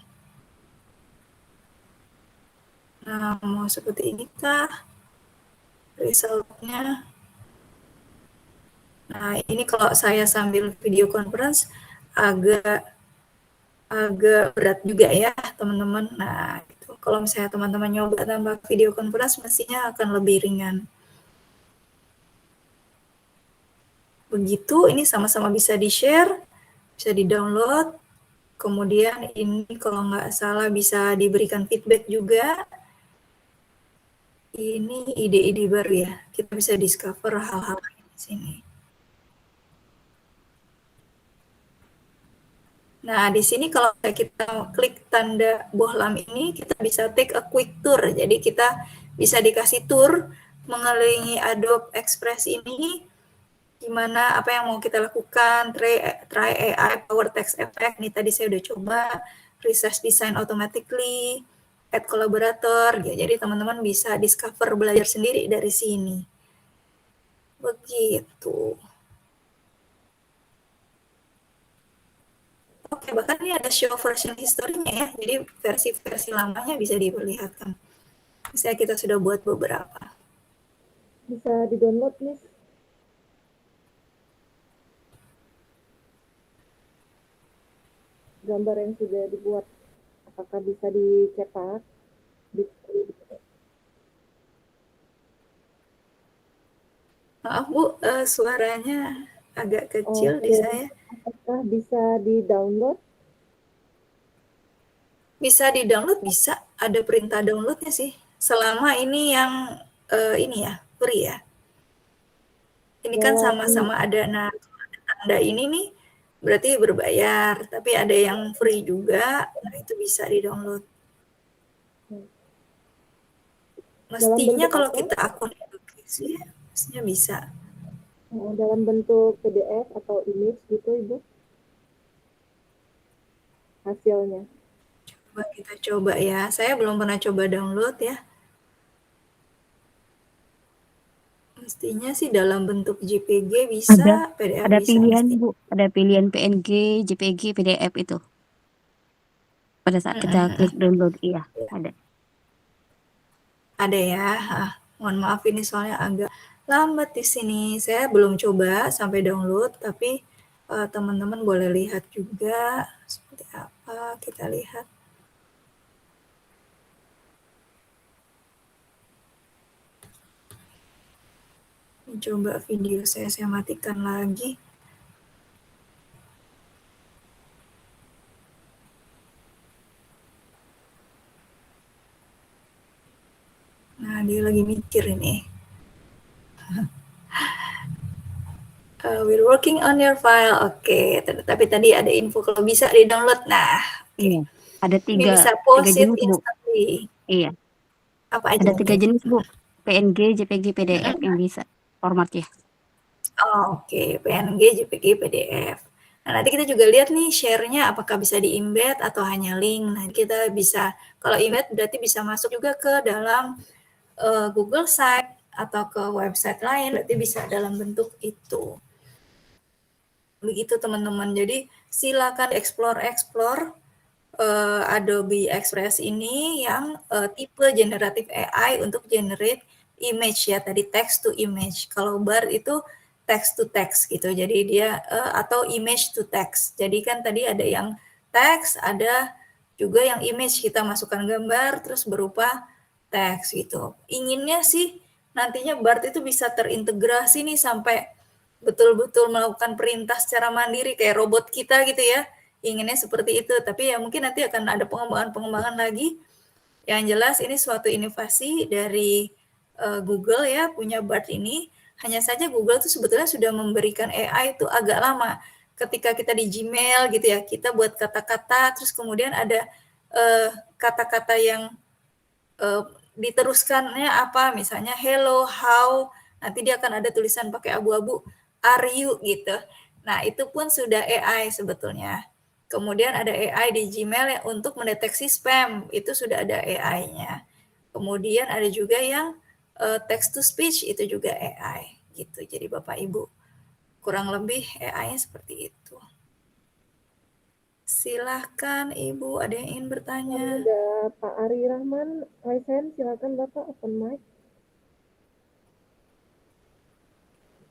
Nah, mau seperti ini kah result-nya? Nah, ini kalau saya sambil video conference agak berat juga ya, teman-teman. Nah, itu kalau misalnya teman-teman nyoba tambah video conference mestinya akan lebih ringan. Begitu, ini sama-sama bisa di-share, bisa di-download. Kemudian ini kalau nggak salah bisa diberikan feedback juga. Ini ide-ide baru ya, kita bisa discover hal-hal di sini. Nah, di sini kalau kita klik tanda bohlam ini, kita bisa take a quick tour. Jadi kita bisa dikasih tour mengelilingi Adobe Express ini, gimana apa yang mau kita lakukan, try AI Power Text Effect. Ini tadi saya udah coba, resize design automatically, add collaborator. Ya, jadi teman-teman bisa discover belajar sendiri dari sini. Begitu. Oke, bahkan ini ada show version historinya ya. Jadi versi-versi lamanya bisa diperlihatkan. Misalnya kita sudah buat beberapa. Bisa di-download, Miss? Gambar yang sudah dibuat, apakah bisa dicetak? Maaf Bu, suaranya agak kecil di saya. Apakah bisa di-download? Bisa di-download, bisa. Ada perintah downloadnya sih. Selama ini yang ini ya, free ya. Ini kan sama-sama ada, nah tanda ini nih berarti berbayar, tapi ada yang free juga, nah itu bisa di-download. Mestinya kalau kita akun edukasi, mestinya bisa. Dalam bentuk PDF atau image gitu, Ibu? Hasilnya. Coba kita coba ya. Saya belum pernah coba download ya. Mestinya sih dalam bentuk JPG bisa, PDF Ada bisa. pilihan Mesti. Bu, ada pilihan PNG, JPG, PDF itu. Pada saat kita klik download, iya ada. Ada ya. Mohon maaf ini soalnya agak lambat di sini. Saya belum coba sampai download, tapi teman-teman boleh lihat juga seperti apa. Kita lihat. Coba video saya matikan lagi. Nah, dia lagi mikir ini. We're working on your file. Oke, tapi tadi ada info kalau bisa di-download. Nah, oke. Iya. Ada Ini tiga bisa post it jenis Bu. instantly. Iya. Apa aja Ada nih? 3 jenis Bu. PNG, JPG, PDF yang bisa formatnya. Oh, oke, PNG, JPG, PDF. Nah, nanti kita juga lihat nih share-nya apakah bisa di-embed atau hanya link. Nah, kita bisa, kalau embed berarti bisa masuk juga ke dalam Google Site atau ke website lain, berarti bisa dalam bentuk itu. Begitu teman-teman. Jadi silakan explore Adobe Express ini yang tipe generatif AI untuk generate image ya, tadi text to image. Kalau BART itu text to text gitu. Jadi dia atau image to text. Jadi kan tadi ada yang teks, ada juga yang image, kita masukkan gambar terus berupa teks gitu. Inginnya sih nantinya BART itu bisa terintegrasi nih sampai betul-betul melakukan perintah secara mandiri kayak robot kita gitu ya. Inginnya seperti itu, tapi ya mungkin nanti akan ada pengembangan-pengembangan lagi. Yang jelas ini suatu inovasi dari Google ya, punya BART ini. Hanya saja Google tuh sebetulnya sudah memberikan AI itu agak lama. Ketika kita di Gmail gitu ya, kita buat kata-kata, terus kemudian ada kata-kata yang diteruskannya apa, misalnya hello, how, nanti dia akan ada tulisan pakai abu-abu, are you gitu. Nah, itu pun sudah AI sebetulnya. Kemudian ada AI di Gmail untuk mendeteksi spam, itu sudah ada AI-nya. Kemudian ada juga yang text to speech, itu juga AI gitu. Jadi Bapak Ibu, kurang lebih AI-nya seperti itu. Silahkan Ibu, ada yang ingin bertanya? Ada Pak Ari Rahman, Raisen, silakan Bapak open mic.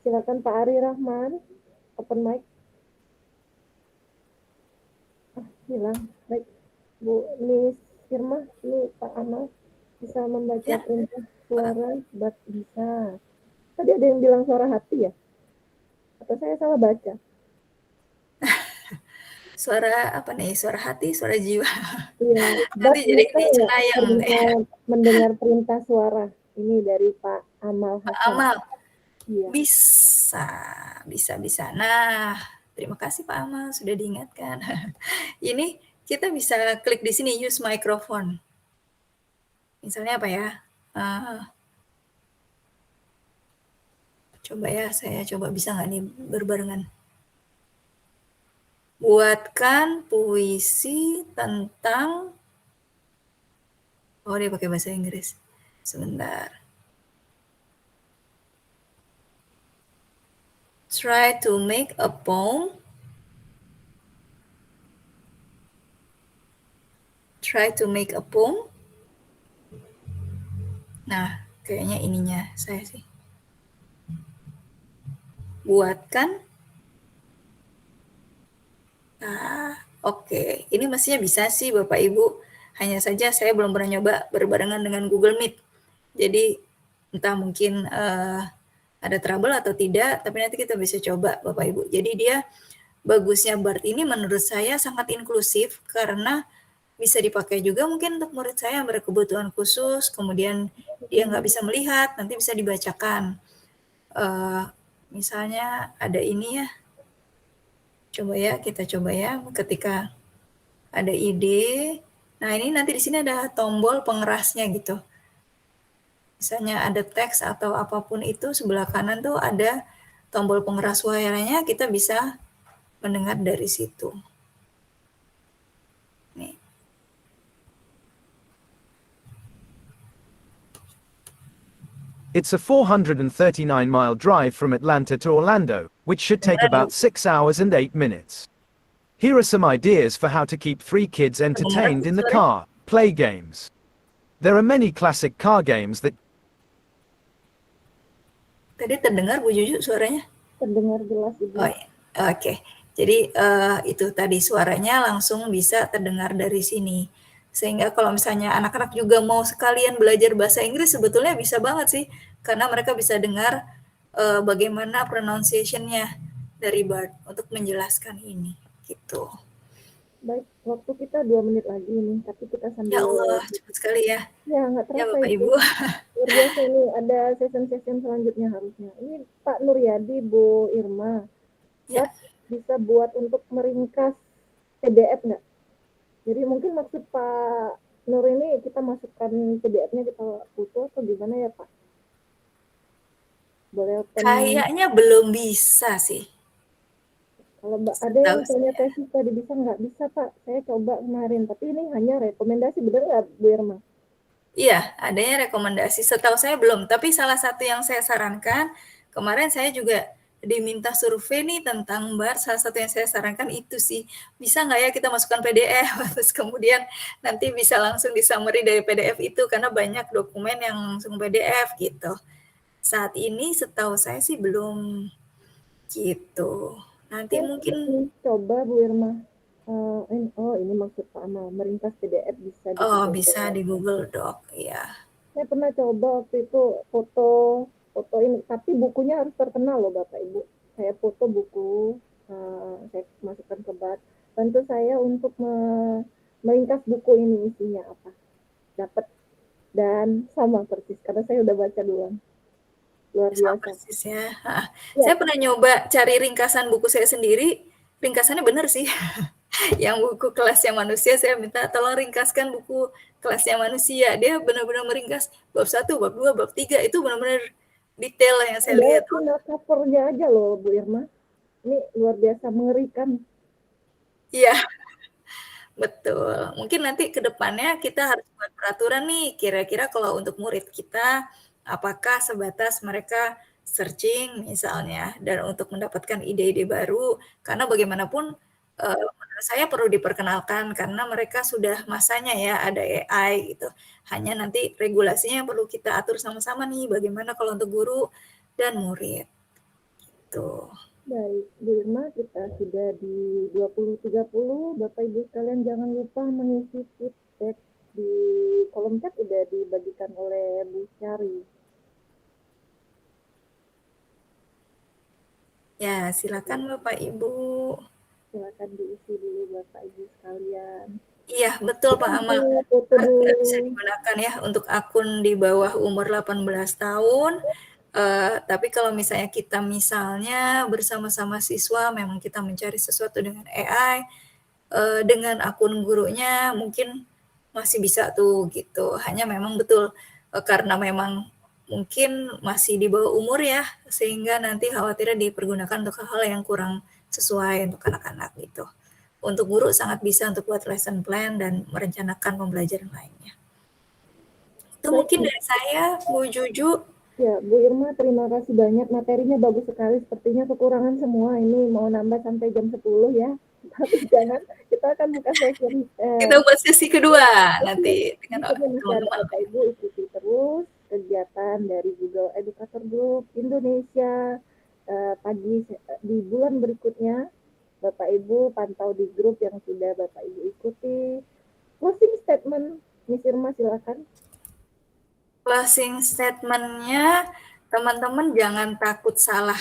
Silakan Pak Ari Rahman, open mic. Hilang. Baik, Bu Miss Firma, ini Pak Amal bisa membaca Ya. perintah suara, bisa. Tadi ada yang bilang suara hati ya? Atau saya salah baca? Suara apa nih? Suara hati, suara jiwa. Iya, Nanti jadi Cenayang. mendengar perintah suara. Ini dari Pak Amal Pak Hasan. Amal. Iya. Bisa. Nah, terima kasih Pak Amal sudah diingatkan. Ini kita bisa klik di sini use microphone. Misalnya apa ya? Coba ya, saya coba bisa nggak nih berbarengan. Buatkan puisi tentang, oh dia pakai bahasa Inggris. Sebentar. Try to make a poem try to make a poem. Nah, kayaknya ininya saya sih. Buatkan. Nah, oke. Ini mestinya bisa sih Bapak Ibu. Hanya saja saya belum pernah nyoba berbarengan dengan Google Meet. Jadi entah mungkin ada trouble atau tidak, tapi nanti kita bisa coba Bapak Ibu. Jadi dia bagusnya BART ini menurut saya sangat inklusif karena bisa dipakai juga mungkin untuk murid saya yang berkebutuhan khusus, kemudian dia nggak bisa melihat, nanti bisa dibacakan. Misalnya ada ini ya, kita coba ya, ketika ada ide. Nah ini nanti di sini ada tombol pengerasnya gitu. Misalnya ada teks atau apapun itu, sebelah kanan tuh ada tombol pengeras suaranya, kita bisa mendengar dari situ. Nih. It's a 439-mile drive from Atlanta to Orlando, which should take about 6 hours and 8 minutes. Here are some ideas for how to keep 3 kids entertained in the car. Play games. There are many classic car games that... Tadi terdengar Bu Juju suaranya? Terdengar jelas Ibu. Oh, iya. Oke. Jadi itu tadi suaranya langsung bisa terdengar dari sini. Sehingga kalau misalnya anak-anak juga mau sekalian belajar bahasa Inggris sebetulnya bisa banget sih. Karena mereka bisa dengar bagaimana pronunciation-nya dari BART untuk menjelaskan ini. Gitu. Baik, waktu kita 2 menit lagi ini, tapi kita sambil... Ya Allah, cepat sekali ya. Ya, nggak terasa ya Bapak Ibu. Luar biasa ini, ada session-session selanjutnya harusnya. Ini Pak Nuryadi, Bu Irma. Ya. Bisa buat untuk meringkas PDF nggak? Jadi mungkin maksud Pak Nur ini kita masukkan PDF-nya kita foto atau gimana ya Pak? Boleh open? Kayaknya belum bisa sih. Kalau ada yang punya tesis tadi bisa nggak? Bisa Pak, saya coba kemarin. Tapi ini hanya rekomendasi, benar nggak Bu Irma? Iya, adanya rekomendasi. Setahu saya belum. Tapi salah satu yang saya sarankan, kemarin saya juga diminta survei nih tentang BART. Salah satu yang saya sarankan itu sih. Bisa nggak ya kita masukkan PDF? Terus kemudian nanti bisa langsung di-summary dari PDF itu. Karena banyak dokumen yang langsung PDF gitu. Saat ini setahu saya sih belum gitu. Nanti mungkin coba Bu Irma. Ini maksud Pak Amal, meringkas PDF bisa di Google bisa Doc. Di Google Doc, ya. Saya pernah coba waktu itu foto ini, tapi bukunya harus terkenal loh Bapak Ibu. Saya foto buku, saya masukkan ke BART. Bantu saya untuk meringkas buku ini isinya apa. Dapat dan sama persis karena saya udah baca duluan. Luar biasa. Sama persis ya. Saya pernah nyoba cari ringkasan buku saya sendiri, ringkasannya benar sih. Yang buku kelasnya manusia, saya minta tolong ringkaskan buku kelasnya manusia. Dia benar-benar meringkas bab 1, bab 2, bab 3, itu benar-benar detail yang saya lihat. Tinggal covernya aja loh Bu Irma. Ini luar biasa mengerikan. Iya, betul. Mungkin nanti ke depannya kita harus buat peraturan nih, kira-kira kalau untuk murid kita, apakah sebatas mereka searching misalnya, dan untuk mendapatkan ide-ide baru, karena bagaimanapun menurut saya perlu diperkenalkan, karena mereka sudah masanya ya, ada AI gitu. Hanya nanti regulasinya yang perlu kita atur sama-sama nih, bagaimana kalau untuk guru dan murid. Gitu. Baik, Bu Irma, kita sudah di 20.30. Bapak Ibu sekalian jangan lupa mengisi feedback di kolom chat udah dibagikan oleh Bu Syari. Ya, silakan Bapak Ibu. Silakan diisi dulu Bapak Ibu sekalian. Iya, betul Pak Amal. Bisa digunakan ya untuk akun di bawah umur 18 tahun. Tapi kalau misalnya kita bersama-sama siswa, memang kita mencari sesuatu dengan AI, dengan akun gurunya mungkin masih bisa tuh gitu. Hanya memang betul karena memang mungkin masih di bawah umur ya, sehingga nanti khawatirnya dipergunakan untuk hal-hal yang kurang sesuai untuk anak-anak gitu. Untuk guru sangat bisa untuk buat lesson plan dan merencanakan pembelajaran lainnya. Itu mungkin dari saya, Bu Juju. Ya, Bu Irma, terima kasih banyak. Materinya bagus sekali. Sepertinya kekurangan semua. Ini mau nambah sampai jam 10 ya. Tapi jangan, kita akan buka session Kita buat sesi kedua nanti dengan Indonesia. teman-teman. Bapak Ibu ikuti terus kegiatan dari Google Educator Group Indonesia. Pagi di bulan berikutnya Bapak Ibu pantau di grup yang sudah Bapak Ibu ikuti. Closing statement, Miss Irma silakan. Closing statement-nya, teman-teman jangan takut salah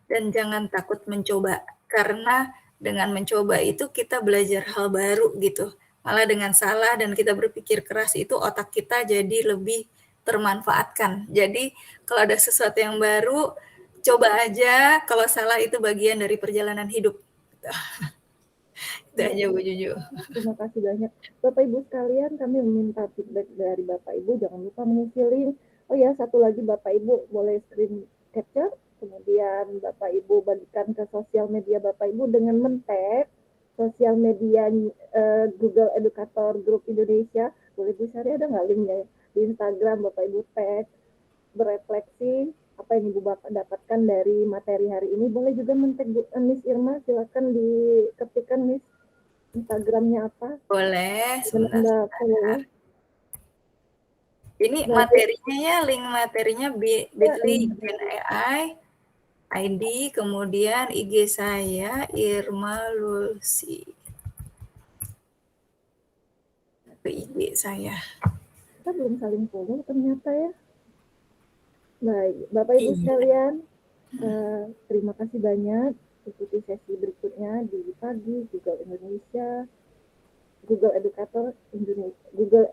dan jangan takut mencoba, karena dengan mencoba itu kita belajar hal baru gitu. Malah dengan salah dan kita berpikir keras itu otak kita jadi lebih termanfaatkan. Jadi kalau ada sesuatu yang baru, coba aja. Kalau salah itu bagian dari perjalanan hidup. Itu aja Bu Juju. Terima kasih banyak. Bapak Ibu sekalian, kami meminta feedback dari Bapak Ibu. Jangan lupa mengisi link. Oh ya, satu lagi Bapak Ibu boleh screen capture. Kemudian Bapak Ibu bagikan ke sosial media Bapak Ibu dengan men-tag sosial media Google Educator Group Indonesia. Boleh Bu Sari, ada nggak linknya di Instagram Bapak Ibu tag berefleksi apa yang Ibu Bapak dapatkan dari materi hari ini. Boleh juga men-tag Miss Irma, silakan diketikkan Miss Instagramnya apa? Boleh, sebentar. Anda follow. Ini materinya ya, link materinya bit.ly AI, ID, kemudian IG saya Irma Lulsi. Ke IG saya. Kita belum saling follow ternyata ya. Baik, Bapak Ibu sekalian, terima kasih banyak. Ikuti sesi berikutnya di pagi Google Indonesia, Google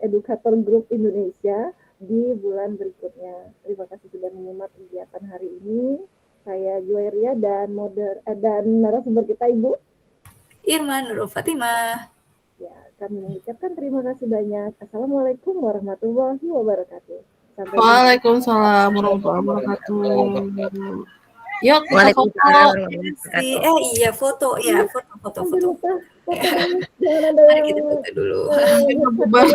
Educator Group Indonesia di bulan berikutnya. Terima kasih sudah menyimak kegiatan hari ini. Saya Jueria dan narasumber kita Ibu Irma Nurul Fatimah. Ya, kami mengucapkan terima kasih banyak. Assalamualaikum warahmatullahi wabarakatuh. Sampai Waalaikumsalam warahmatullahi wabarakatuh. Yuk kita foto. Iya foto ya, foto. Jangan ada Mari yang kita foto dulu. Beban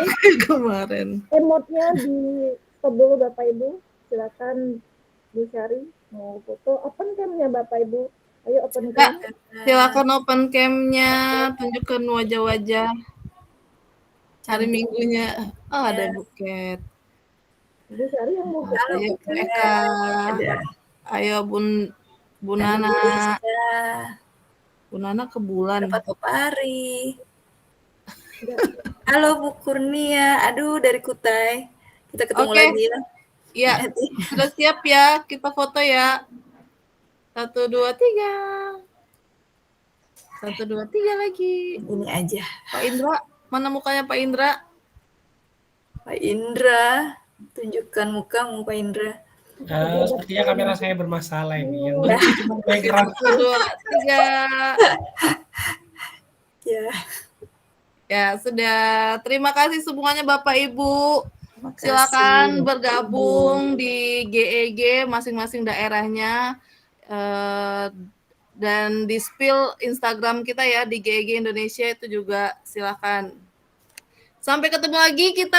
kemarin. emotnya di stop dulu Bapak Ibu. Silakan Bu Syari mau foto. Open cam-nya Bapak Ibu. Ayo open cam. Silakan open cam-nya, tunjukkan wajah-wajah. Hari Minggunya. Oh, ada buket. Bu Syari yang mau foto. Ayo Eka. Ayo Bu Nana. Bu Nana ke bulan. Pak Topari. Halo Bu Kurnia. Aduh, dari Kutai. Kita ketemu lagi ya. Ya, sudah siap ya. Kita foto ya. 1, 2, 3. 1, 2, 3 lagi. Ini aja. Pak Indra, mana mukanya Pak Indra? Pak Indra, tunjukkan mukamu Pak Indra. Sepertinya kamera saya bermasalah ini. Yang 1, 2, 3. Ya, sudah. Terima kasih semuanya Bapak Ibu. Silakan bergabung di GEG masing-masing daerahnya. Dan di spill Instagram kita ya di GEG Indonesia itu juga silakan. Sampai ketemu lagi kita